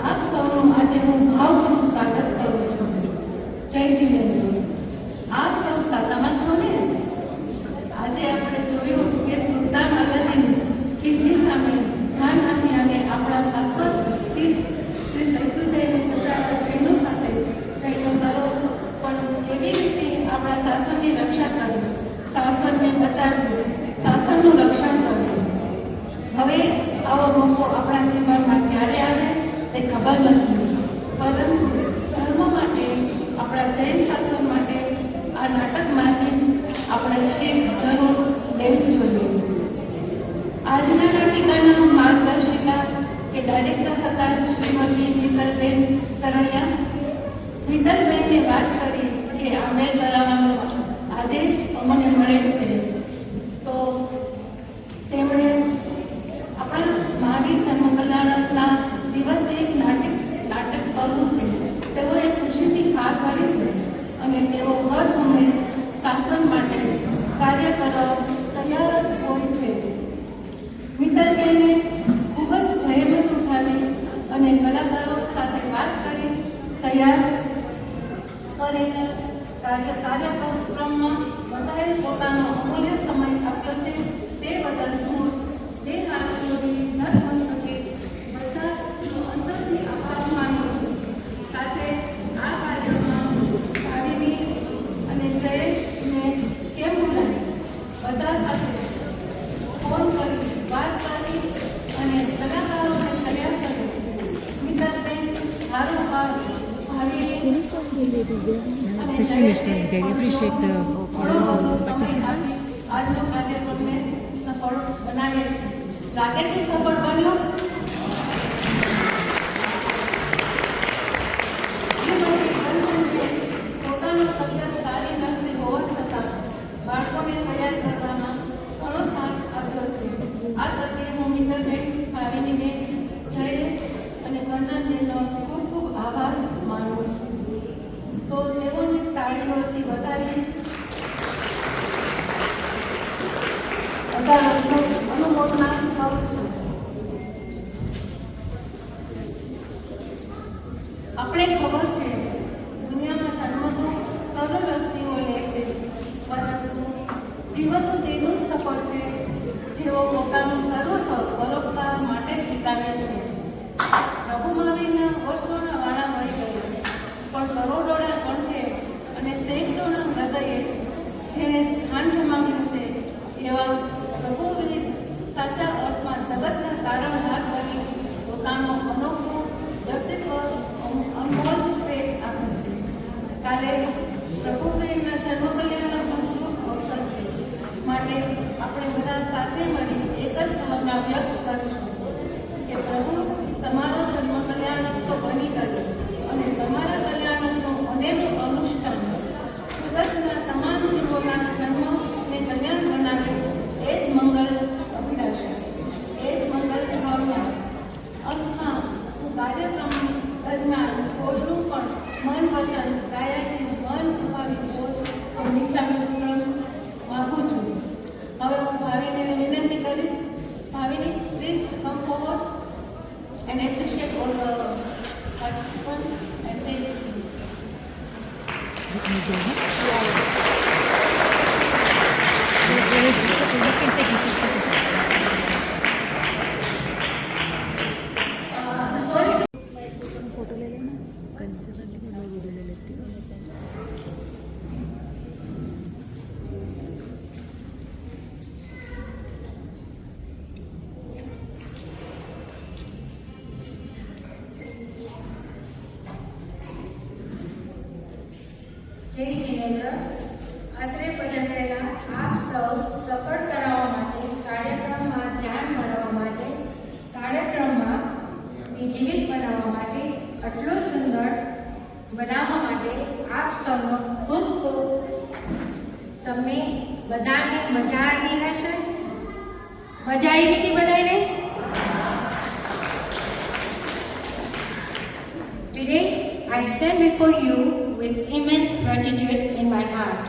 આપ સૌનું આજે હું ભાવપૂર્વક સ્વાગત કરું છું. જય જીનેન્દ્ર. આપ સૌ સાતામાં છો ને? આજે આપણે જોયું કે સુલતાન અલાદીન ખિલજી સામે જાન આપી અને આપણા શાસક તીર્થ શ્રી શૈત્રુંજયને બચાવવા જૈનો સાથે જૈનો કરો પણ કેવી રીતે આપણા શાસનની રક્ષા કરી, શાસનને બચાવ્યું, શાસનનું રક્ષણ કર્યું. હવે આવો મોકો આપણા જીવનમાં ક્યારે આવે તે ખબર નથી, પરંતુ ધર્મ માટે, આપણા જૈન શાસન માટે આ નાટકમાંથી આપણે શીખ જરૂર લેવી જોઈએ. આજના નાટિકાના માર્ગદર્શિકા કે ડાયરેક્ટર હતા શ્રીમતી મિત્તલબેન તરણિયા. મિત્તલબેનને વાત કરી કે આમેર કરાવવાનો આદેશ અમને મળેલ છે, તો તેમણે આપણા મહાવીર જન્મ કલ્યાણના દિવસે એક નાટક કરવું છે. તેઓએ ખુશીથી હા કરી છે અને તેઓ હર હંમેશ શાસન માટે કાર્ય કરવા તૈયાર જ હોય છે. મિત્તલબેને ખૂબ જ જહેમત ઉઠાવી અને કલાકારો સાથે વાત કરી તૈયાર કરીને કાર્યક્રમમાં બધાએ પોતાનો અમૂલ્ય સમય આપ્યો છે. તે બદલ હું બે હાથ જોડી નતમસ્તકે બધાનો અંતરથી આભાર માનું છું. સાથે આ કાર્યમાં ભાવિની અને જયેશને કેમ બોલાવી, બધા સાથે ફોન કરી વાત કરી અને કલાકારોને તૈયાર કરી. મિત્તલબેન હારોહાર ભાવિની Just finished and they appreciate all the participants. આજનો કાર્યક્રમને સફળ બનાવેલ છે. લાગે છે સફળ બન્યો? પોતાનો તબિયત સારી નથી હોવા છતાં બાળકોને તૈયાર કરવામાં ઘણો સાથ આપ્યો છે. આ તકે હું મિત્તલબેન, ભાવિનીબેન, જયેશ અને કંદનબેનનો ખૂબ ખૂબ આભાર માનું છું. તો તેઓની તાળીઓથી વધાવી અનુમોદના કરું છું. આપણે ખબર છે દુનિયામાં જન્મ તો સર્વ વ્યક્તિઓ લે છે, પરંતુ જીવન તો તેનું જ સફળ છે જેઓ પોતાનું સર્વસ્વ પરોપકાર માટે જ વિતાવે છે. પ્રભુ મહાવીરના વર્ષોના વાળા મળી ગયા, પણ કરોડોના કંઠે અને સેંકડોના હૃદયે જેણે સ્થાન જમાવ્યું છે એવા પ્રભુ વિરુદ્ધ સાચા અર્થમાં જગતના તારણહાર કરી પોતાનો અનોખો વ્યક્તિત્વ અનમોલ રૂપે આપ્યું છે. કાલે પ્રભુ વિરુદ્ધના જન્મ કલ્યાણનો પણ શુભ અવસર છે, માટે આપણે બધા સાથે મળી એક જ ભાવના વ્યક્ત કરીશું કે પ્રભુ તમારો જન્મ કલ્યાણ તો બની ગયો અને તમારા કલ્યાણનું અનેક અનુષ્ઠાન જગતના તમામ જીવોના જન્મને કલ્યાણ બનાવે એ જ મંગલ અભિલાષા, એ જ મંગલ ભાવના. અંતમાં હું કાર્યક્રમ દરમિયાન કોઈનું પણ મન વચન ગાયકનું મન દુભાવી બોલ તો નીચા માગું છું. હવે હું ભાવિનીને વિનંતી કરીશ. Bhavini, please come forward and appreciate all the participants and thank you. You can take it. Sorry. Photo ले लेना, वीडियो ले लेती हूँ. જય જીનેન્દ્ર. અત્રે પધારેલા આપ સૌ સફળ કરાવવા માટે કાર્યક્રમમાં ધ્યાન મળવા માટે કાર્યક્રમમાં જીવિત બનાવવા માટે આટલો સુંદર બનાવવા માટે આપ સૌનો ખૂબ ખૂબ તમને બધાને મજા આવી હશે. મજા આવી હતી બધાને? Today I stand before you with immense gratitude in my heart.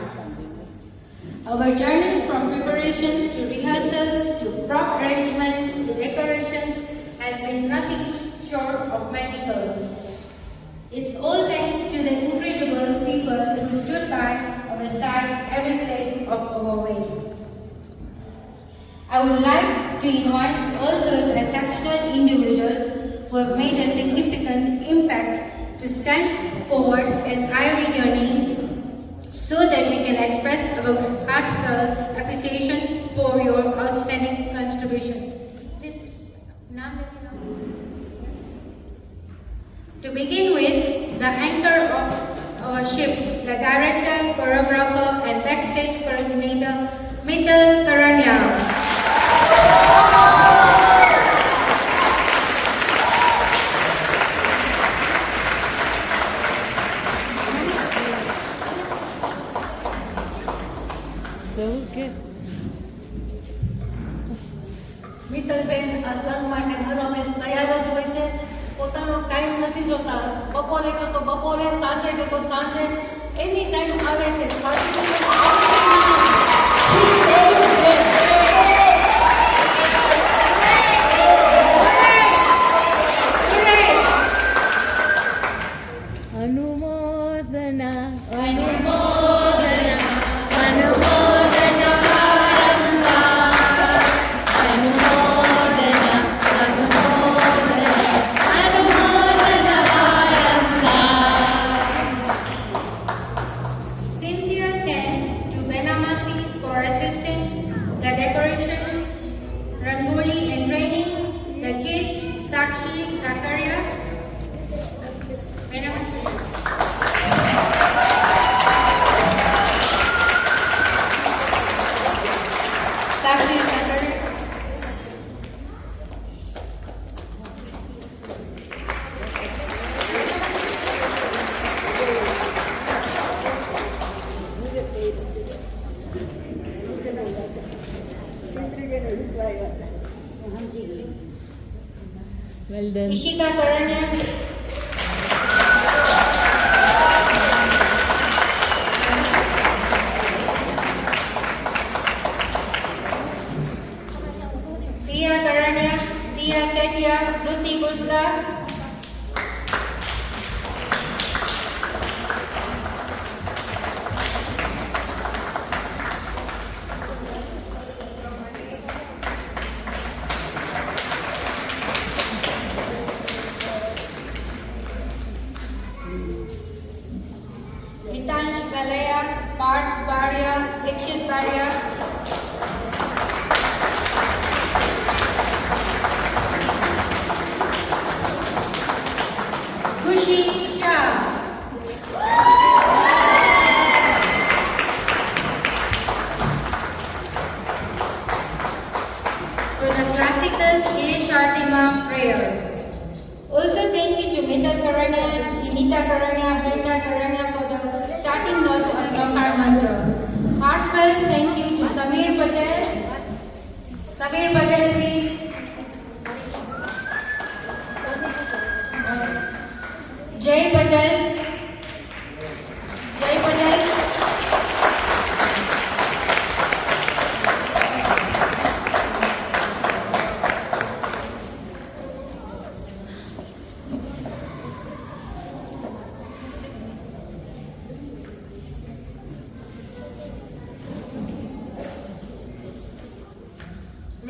Our journey from preparations to rehearsals to prop arrangements to decorations has been nothing short of magical. It's all thanks to the incredible people who stood by our side every step of our way. I would like to invite all those exceptional individuals who have made a significant impact to stand forward as I read your names so that we can express our heartfelt appreciation for your outstanding contribution. Please, to begin with, the anchor of our ship, the director, choreographer, and backstage coordinator, Mital Karanya. So good. મિત્તલબેન આ સંગ માટે હર હંમેશ તૈયાર જ હોય છે. પોતાનો time નથી જોતા. બપોરે કહો તો બપોરે, સાંજે કહો તો સાંજે, એની ટાઈમ આવે છે. Anumodana. Sincere thanks to Benamasi for assisting the decorations, Rangoli and training, the kids, Sakshi, Zakaria, Benamasi. Sakshi, Zakaria. Well done. Ishika Karanya. Tia Karanya, Tia Setia, Ruti Gultra. Hitansh Galaya, Parth Baria, Dikshit Baria. Khushi Shah. For the classical Shartima prayer. Also thank you to Mital Karanya, Jinita Karanya, Brenda Karanya for the starting notes of Prakar Mantra. Heartfelt thank you to Samir Patel. Samir Patel please. Jay Patel. Jay Patel.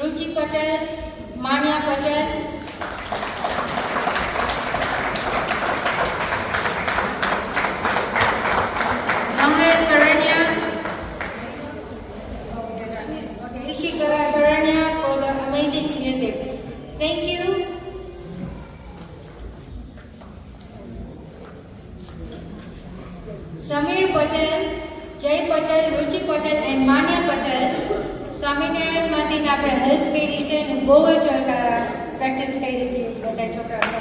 Ruchi Patel, Manya Patel, Mahel Karanya, Ishika Karanya for the amazing music. Thank you. Samir Patel, જય પટેલ, રુચિ Patel and માન્યા Patel સ્વામિનારાયણમાંથી આપણે help કરી છે અને બહુ જ practice કરી હતી બધા છોકરાઓ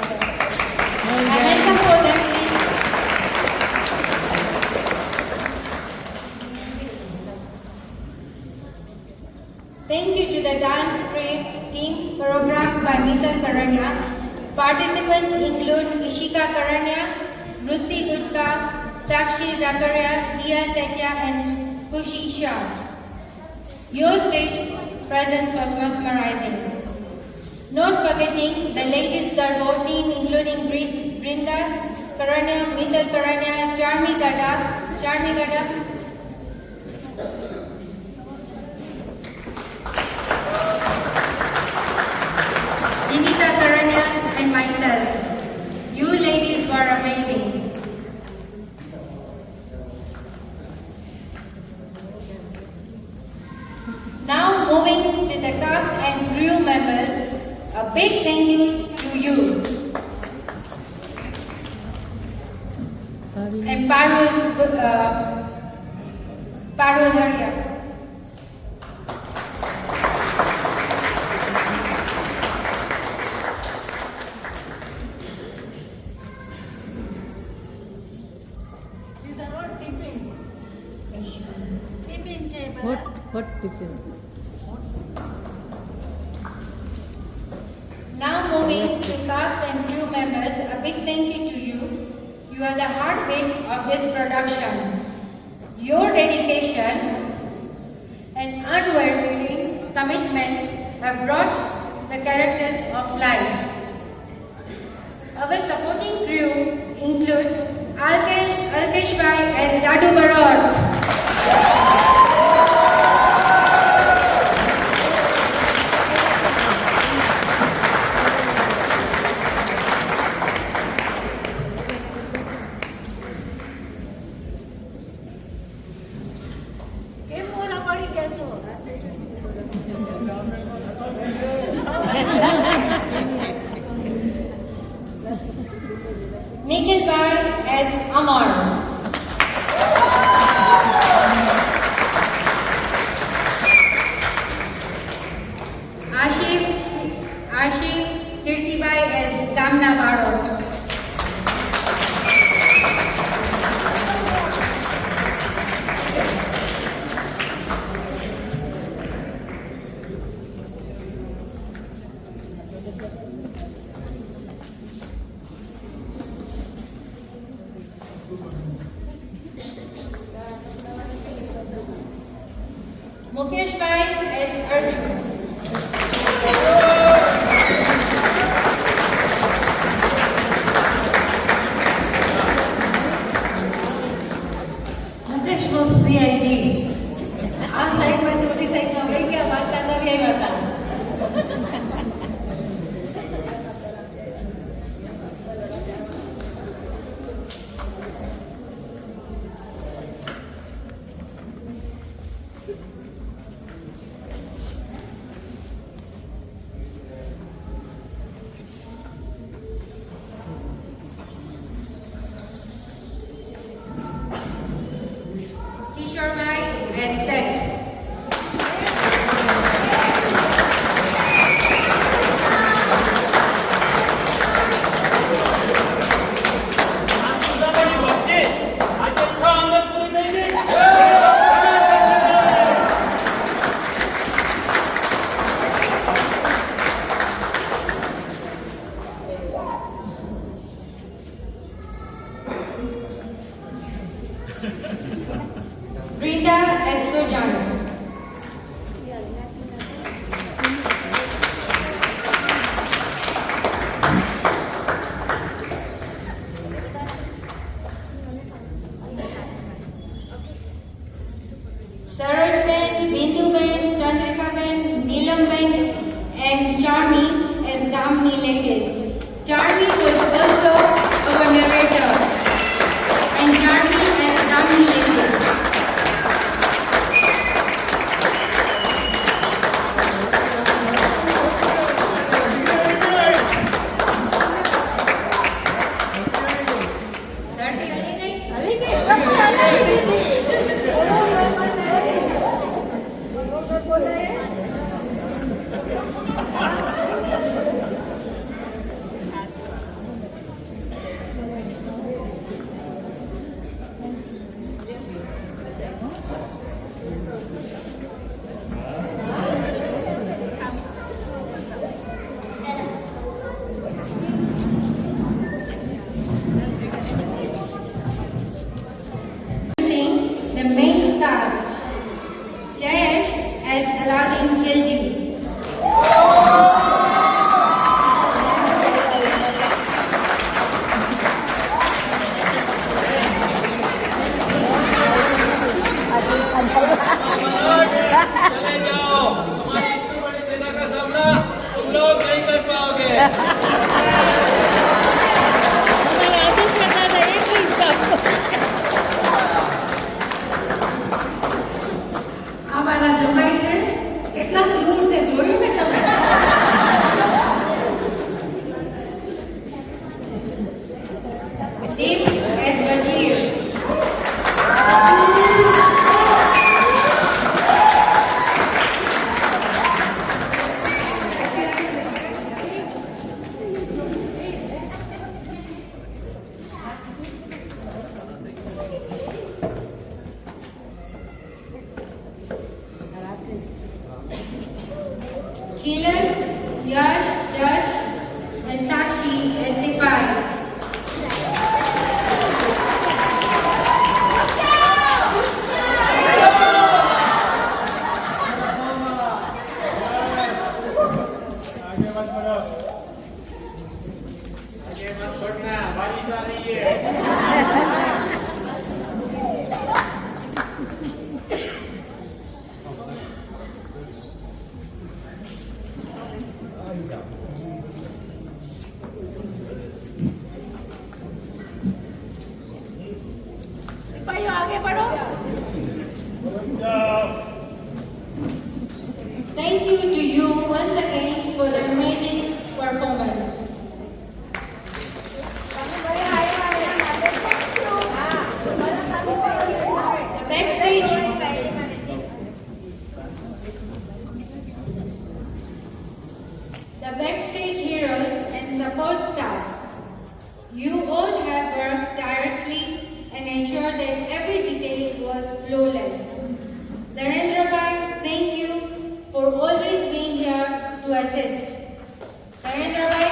Thank you to the dance team choreographed by Mital Karanya. Participants include Ishika Karanya, Nruti Gupta, Sakshi Zakaria, Riya Setya and Kushi Shah. Your stage presence was mesmerizing. Not forgetting the latest Garbo team including Brinda Karanya, Mital Karanya, Charmi Gada, Jinita Karanya and myself. You ladies were amazing. Now moving to the cast and crew members, a big thank you to you. And Parul Haria. What tiffin? Now moving to cast and crew members, a big thank you to you. You are the heartbeat of this production. Your dedication and unwavering commitment have brought the characters of life. Our supporting crew include Alkesh Bhai as Dadu Baror, કેમ મોરા પડી ગયા છો? Nikhil Bhai as Amar, Ashif Kirti Bhai as Gamna Barot, Mukesh Bhai as Arjun, Mukesh નો CID. આ સાઈડમાંથી ઓલી સાઈડમાં વહી ગયા, વાર્તા કરી આવ્યા હતા. Kishore Bhai as Seth, Brinda as Sujana, Saroj Ben, Bindu Ben, Chandrika Ben, Neelam Ben and Charmi as Gamni ladies. Charmi was also our narrator and Charmi as Gamni ladies. હલી ગઈ. the main cast. Jayesh as Aladdin Khilji. चले जाओ, हमारी इतनी बड़ी सेना का सामना तुम लोग नहीं कर पाओगे। આ મારા જમાઈ છે કેટલા ક્રૂર છે જોયું ને તમે Deep as Wazir. Killer, Yash, Josh, and Sakshi as Sipai. आगे मत बढ़ो, आगे मत बढ़ना, बारिश आ रही है। સિપાહીઓ આગે बढ़ो जाओ। Thank you to you once again for the amazing performance. The backstage, heroes and support staff, you all have worked tirelessly and ensured that every detail was flawless. Narendra Bhai, thank you for always being here to assist. Narendra Bhai.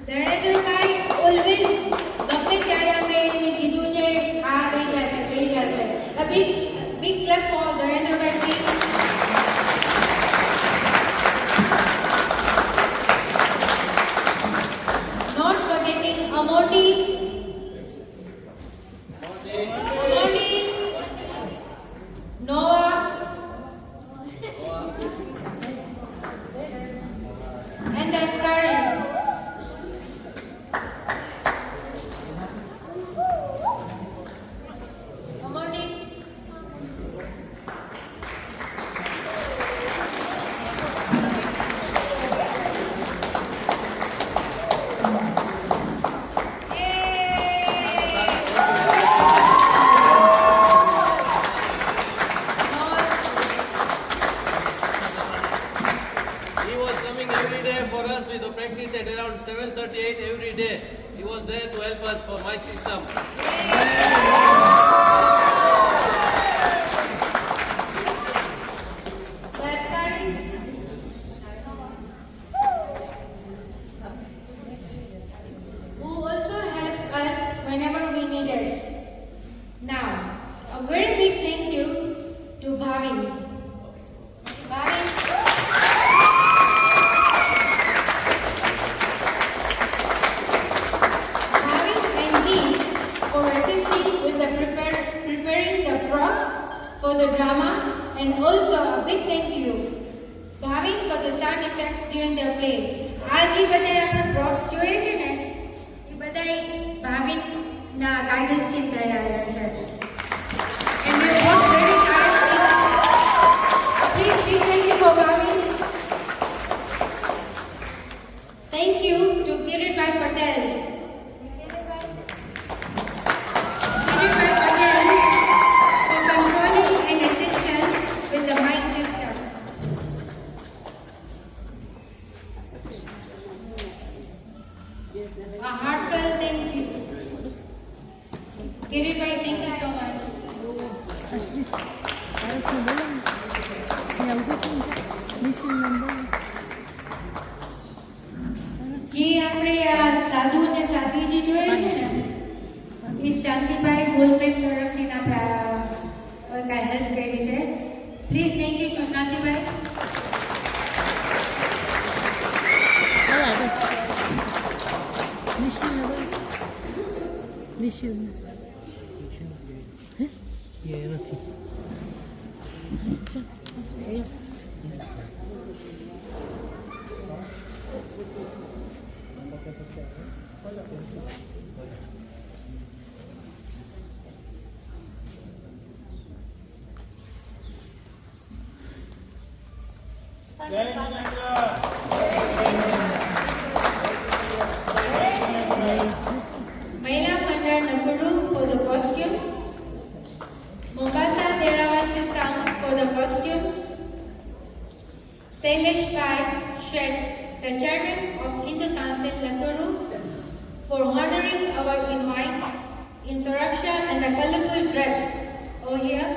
Narendra Bhai always ગમે ત્યારે અમે એને કીધું છે હા થઈ જશે. A big clap for Narendra Bhai please. Not forgetting Amoti, Noah, and the Ascaris. Amoti. He was coming every day for us with the practice at around 7:38 every day. He was there to help us for mic system. The Ascaris. Who also helped us whenever we needed. Now, a very big thank you to Bhavin. Bhavin. Bhavin and Dean for assisting with the preparing the props for the drama, and also a big thank you Bhavin for the sound effects during the play. आज ये बताए आपने props જોયે છે ને એ બધાય ભાવિન ના guidance થી તૈયાર છે. And we worked very tirelessly. Please big thank you for Bhavin. Thank you to Kirit Patel. Kirit Patel for controlling and assistance with the mic system. A heartfelt thank you. Kirit, thank you so પારસને બોલો ને ત્યાં ઊભું કેમ છે નિશિલ number ये આપણે આ સાધુ અને સાધીજી જોઈએ છે ને એ શાંતિભાઈ ગોલબેન તરફથી આપણે કાંઈ હેલ્પ કરી છે. Please thank you to Shantibhai. Nishil number Nishil મહિલા મંડળ નકુડુ for the costumes. Mombasa Theravada Sound for the costumes. Sailesh Pai Shet, the chairman of Hindu Council Nakuru, for honoring our invite in Suraksha and the colorful dress over here,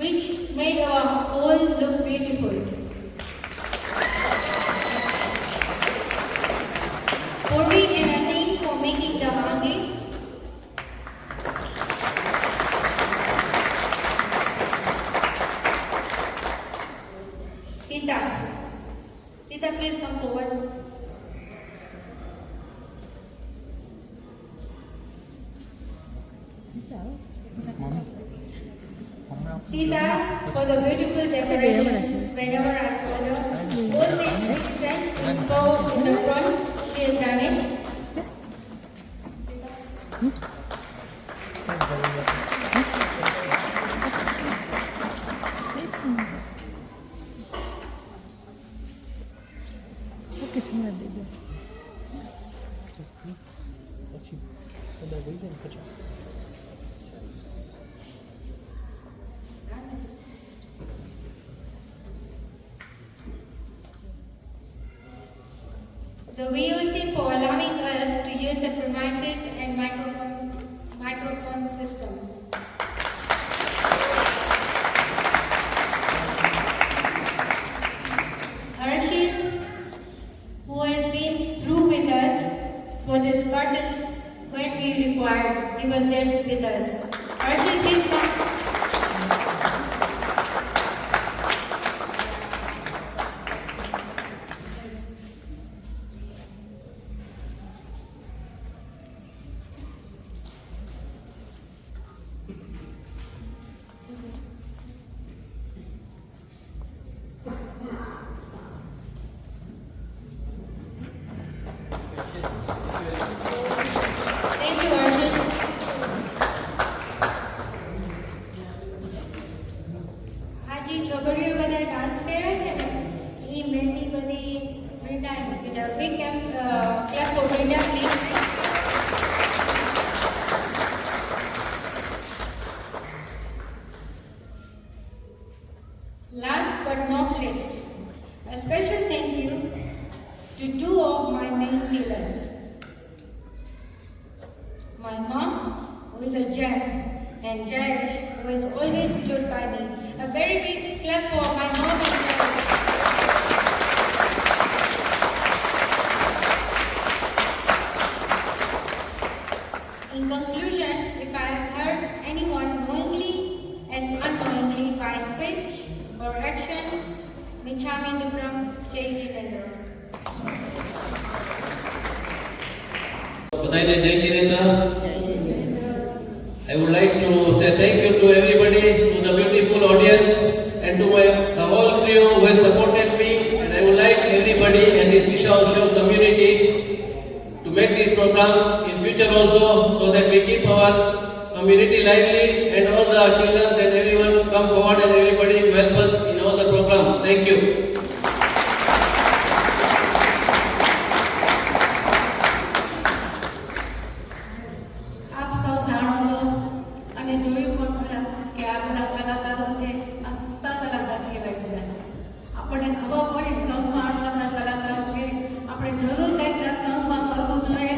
which made our whole look beautiful. Puri and her team for making the hangis. Sita, please come forward. Sita, for the beautiful decorations. Whenever I call her, all these which then go in the front, she has done it. Okay સુના દે દો The VOC for allowing us to use the premises and microphone systems. Arshil, who has been through with us for this curtains when we required, he was there with us. Arshil, please come. Thank you, Arjun. આજે છોકરીઓ બધા dance કરે છે ને એ મહેંદી બધી બ્રિંડા બીજા big clap for Brinda please. Last but not least, a special thank you to two of my main pillars. My mom, who is a gem, and Jayesh, who has always stood by me. A very big clap for my mom and Jayesh. In conclusion, if I have hurt anyone knowingly and unknowingly by speech or action, Michami Dukram, Jai Jinendra. બધાને જય Jinendra. I would like to say thank you to everybody, to the beautiful audience and to the whole crew who has supported me, and I would like everybody and this Vishal Show community to make these programs in future also so that we keep our community lively and all the children and everyone come forward and everybody to help us in all the programs. Thank you. આપ સૌ જાણો છો અને જોયું પણ ખરા કે આ બધા કલાકારો છે આ સૂતા કલાકાર કહેવાય બધા. આપણને ખબર પડી સંઘમાં આટલા બધા કલાકારો છે, આપણે જરૂર કંઈક આ સંઘમાં કરવું જોઈએ.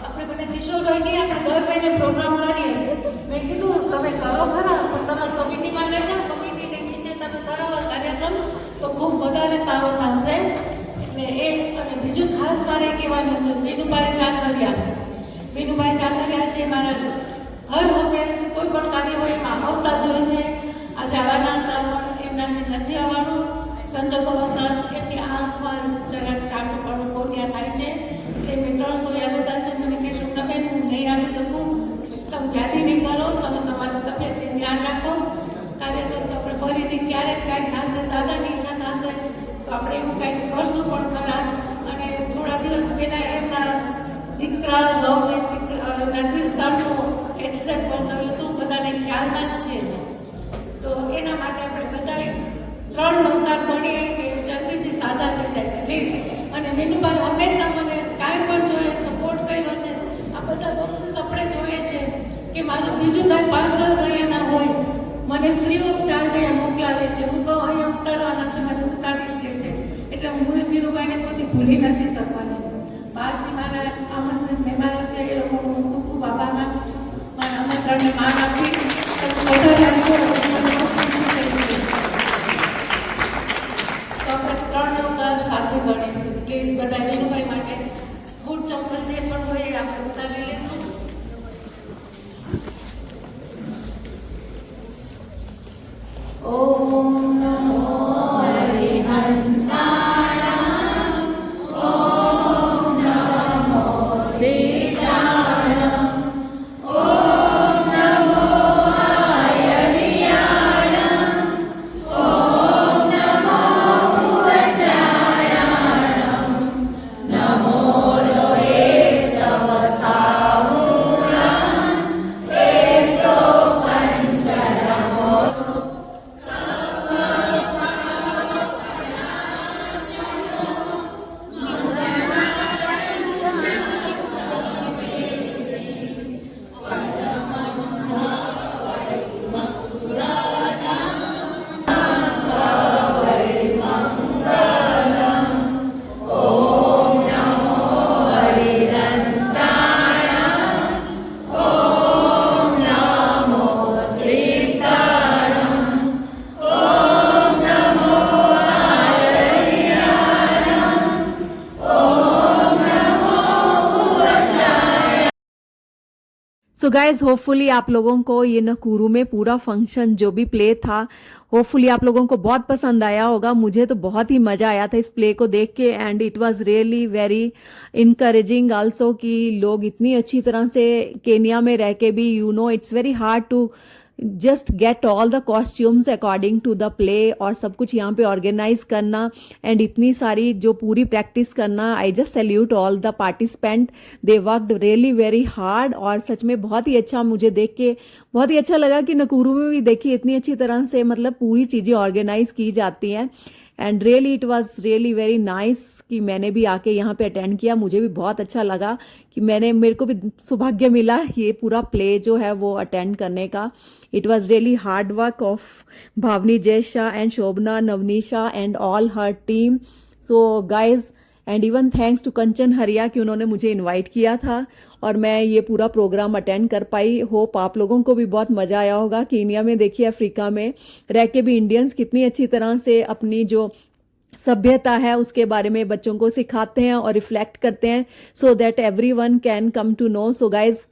આપણે બધા કિશોરભાઈ કે આપણે દર મહિને પ્રોગ્રામ કરીએ. મેં કીધું તમે કરો ખરા પણ તમારી કમિટીમાં લેજો તમારે કહેવાનું છે મીનુભાઈ જાગરિયા છે મારા હર હંમેશ કોઈ પણ કાર્ય હોય એમાં આવતા જ હોય છે. આજે આવવાના હતા પણ એમનાથી નથી આવવાનું. સંજોગોવશ એમની આંખમાં જરાક ચાટું પણ કોટિયા થાય છે એટલે મેં 300 યાદ હતા છે. મને કે શુક્રબેન હું નહીં આવી શકું, તમે યાદી નહીં કરો, તમે તમારી તબિયતનું ધ્યાન રાખો. કાર્યક્રમ તો આપણે ફરીથી ક્યારેક કાંઈ થશે, દાદાની ઈચ્છા થશે તો આપણે એવું કાંઈક કરશું પણ ખરા. અને થોડા દિવસ પહેલાં એમના દીકરા દિલસાનું એક્સિડન્ટ પણ થયું હતું, બધાને ખ્યાલમાં જ છે. તો એના માટે આપણે બધાએ 3 ડોકા ભણીએ કે જલ્દીથી સાજા થઈ જાય પ્લીઝ. અને મીનુભાઈ હંમેશા મને કાંઈ પણ જોઈએ સપોર્ટ કર્યો છે. આ બધા વખત આપણે જોઈએ છે કે મારું બીજું કાંઈ પાર્સલ અહીંયા ના હોય મને ફ્રી ઓફ ચાર્જ અહીંયા મોકલાવે છે. હું કહું અહીંયા ઉતારવાના છે, મને ઉતારી દે છે. એટલે હું મીનુભાઈને કોઈ ભૂલી નથી શકવાની. બહારથી મારા આમંત્રિત મહેમાનો છે એ લોકો હું ખૂબ ખૂબ આભાર માનું. મારા આમંત્રણને માન આપી સાથે ગણીશું. પ્લીઝ બધા મીનુભાઈ માટે બૂટ ચંપલ જે પણ હોય એ આપણે ઉતારી લઈશું. ઓમ નમો હરિહંતાણમ, ઓમ નમો સીતાણમ, ઓમ નમો આયર્યાણમ, ઓમ નમો વચાયાણમ, નમો લોએ સવસાહુણમ, એસો પંચનમો सो गाइज होपफुली आप लोगों को ये नकुरू में पूरा फंक्शन जो भी प्ले था होपफुली आप लोगों को बहुत पसंद आया होगा. मुझे तो बहुत ही मज़ा आया था इस प्ले को देख के and it was really very encouraging also कि लोग इतनी अच्छी तरह से केनिया में रह के भी it's very hard to just get all the costumes according to the play और सब कुछ यहाँ पे ऑर्गेनाइज करना एंड इतनी सारी जो पूरी प्रैक्टिस करना. I just salute all the participant, they worked really very hard. और सच में बहुत ही अच्छा मुझे देख के बहुत ही अच्छा लगा कि नकुरू में भी देखिए इतनी अच्छी तरह से मतलब पूरी चीज़ें ऑर्गेनाइज की जाती हैं and really it was really very nice कि मैंने भी आके यहाँ पे अटेंड किया. मुझे भी बहुत अच्छा लगा कि मेरे को भी सौभाग्य मिला ये पूरा प्ले जो है वो अटेंड करने का. It was really hard work of Bhavani Jay Shah and Shobhana Navnisha and all her team. So guys and even thanks to Kanchan Hariya कि उन्होंने मुझे इनवाइट किया था और मैं ये पूरा प्रोग्राम अटेंड कर पाई. होप आप लोगों को भी बहुत मज़ा आया होगा. कीनिया में देखिए अफ्रीका में रह के भी इंडियंस कितनी अच्छी तरह से अपनी जो सभ्यता है उसके बारे में बच्चों को सिखाते हैं और रिफ्लेक्ट करते हैं so that everyone can come to know. So guys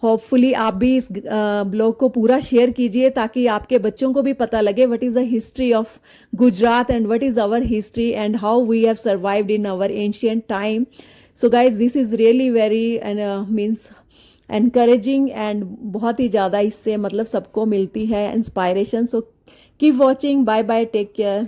hopefully आप भी इस ब्लॉग को पूरा शेयर कीजिए ताकि आपके बच्चों को भी पता लगे what is the history of Gujarat and what is our history and how we have survived in our ancient time. So guys this is really very means encouraging and बहुत ही ज़्यादा इससे मतलब सबको मिलती है inspiration. So keep watching. Bye bye. Take care.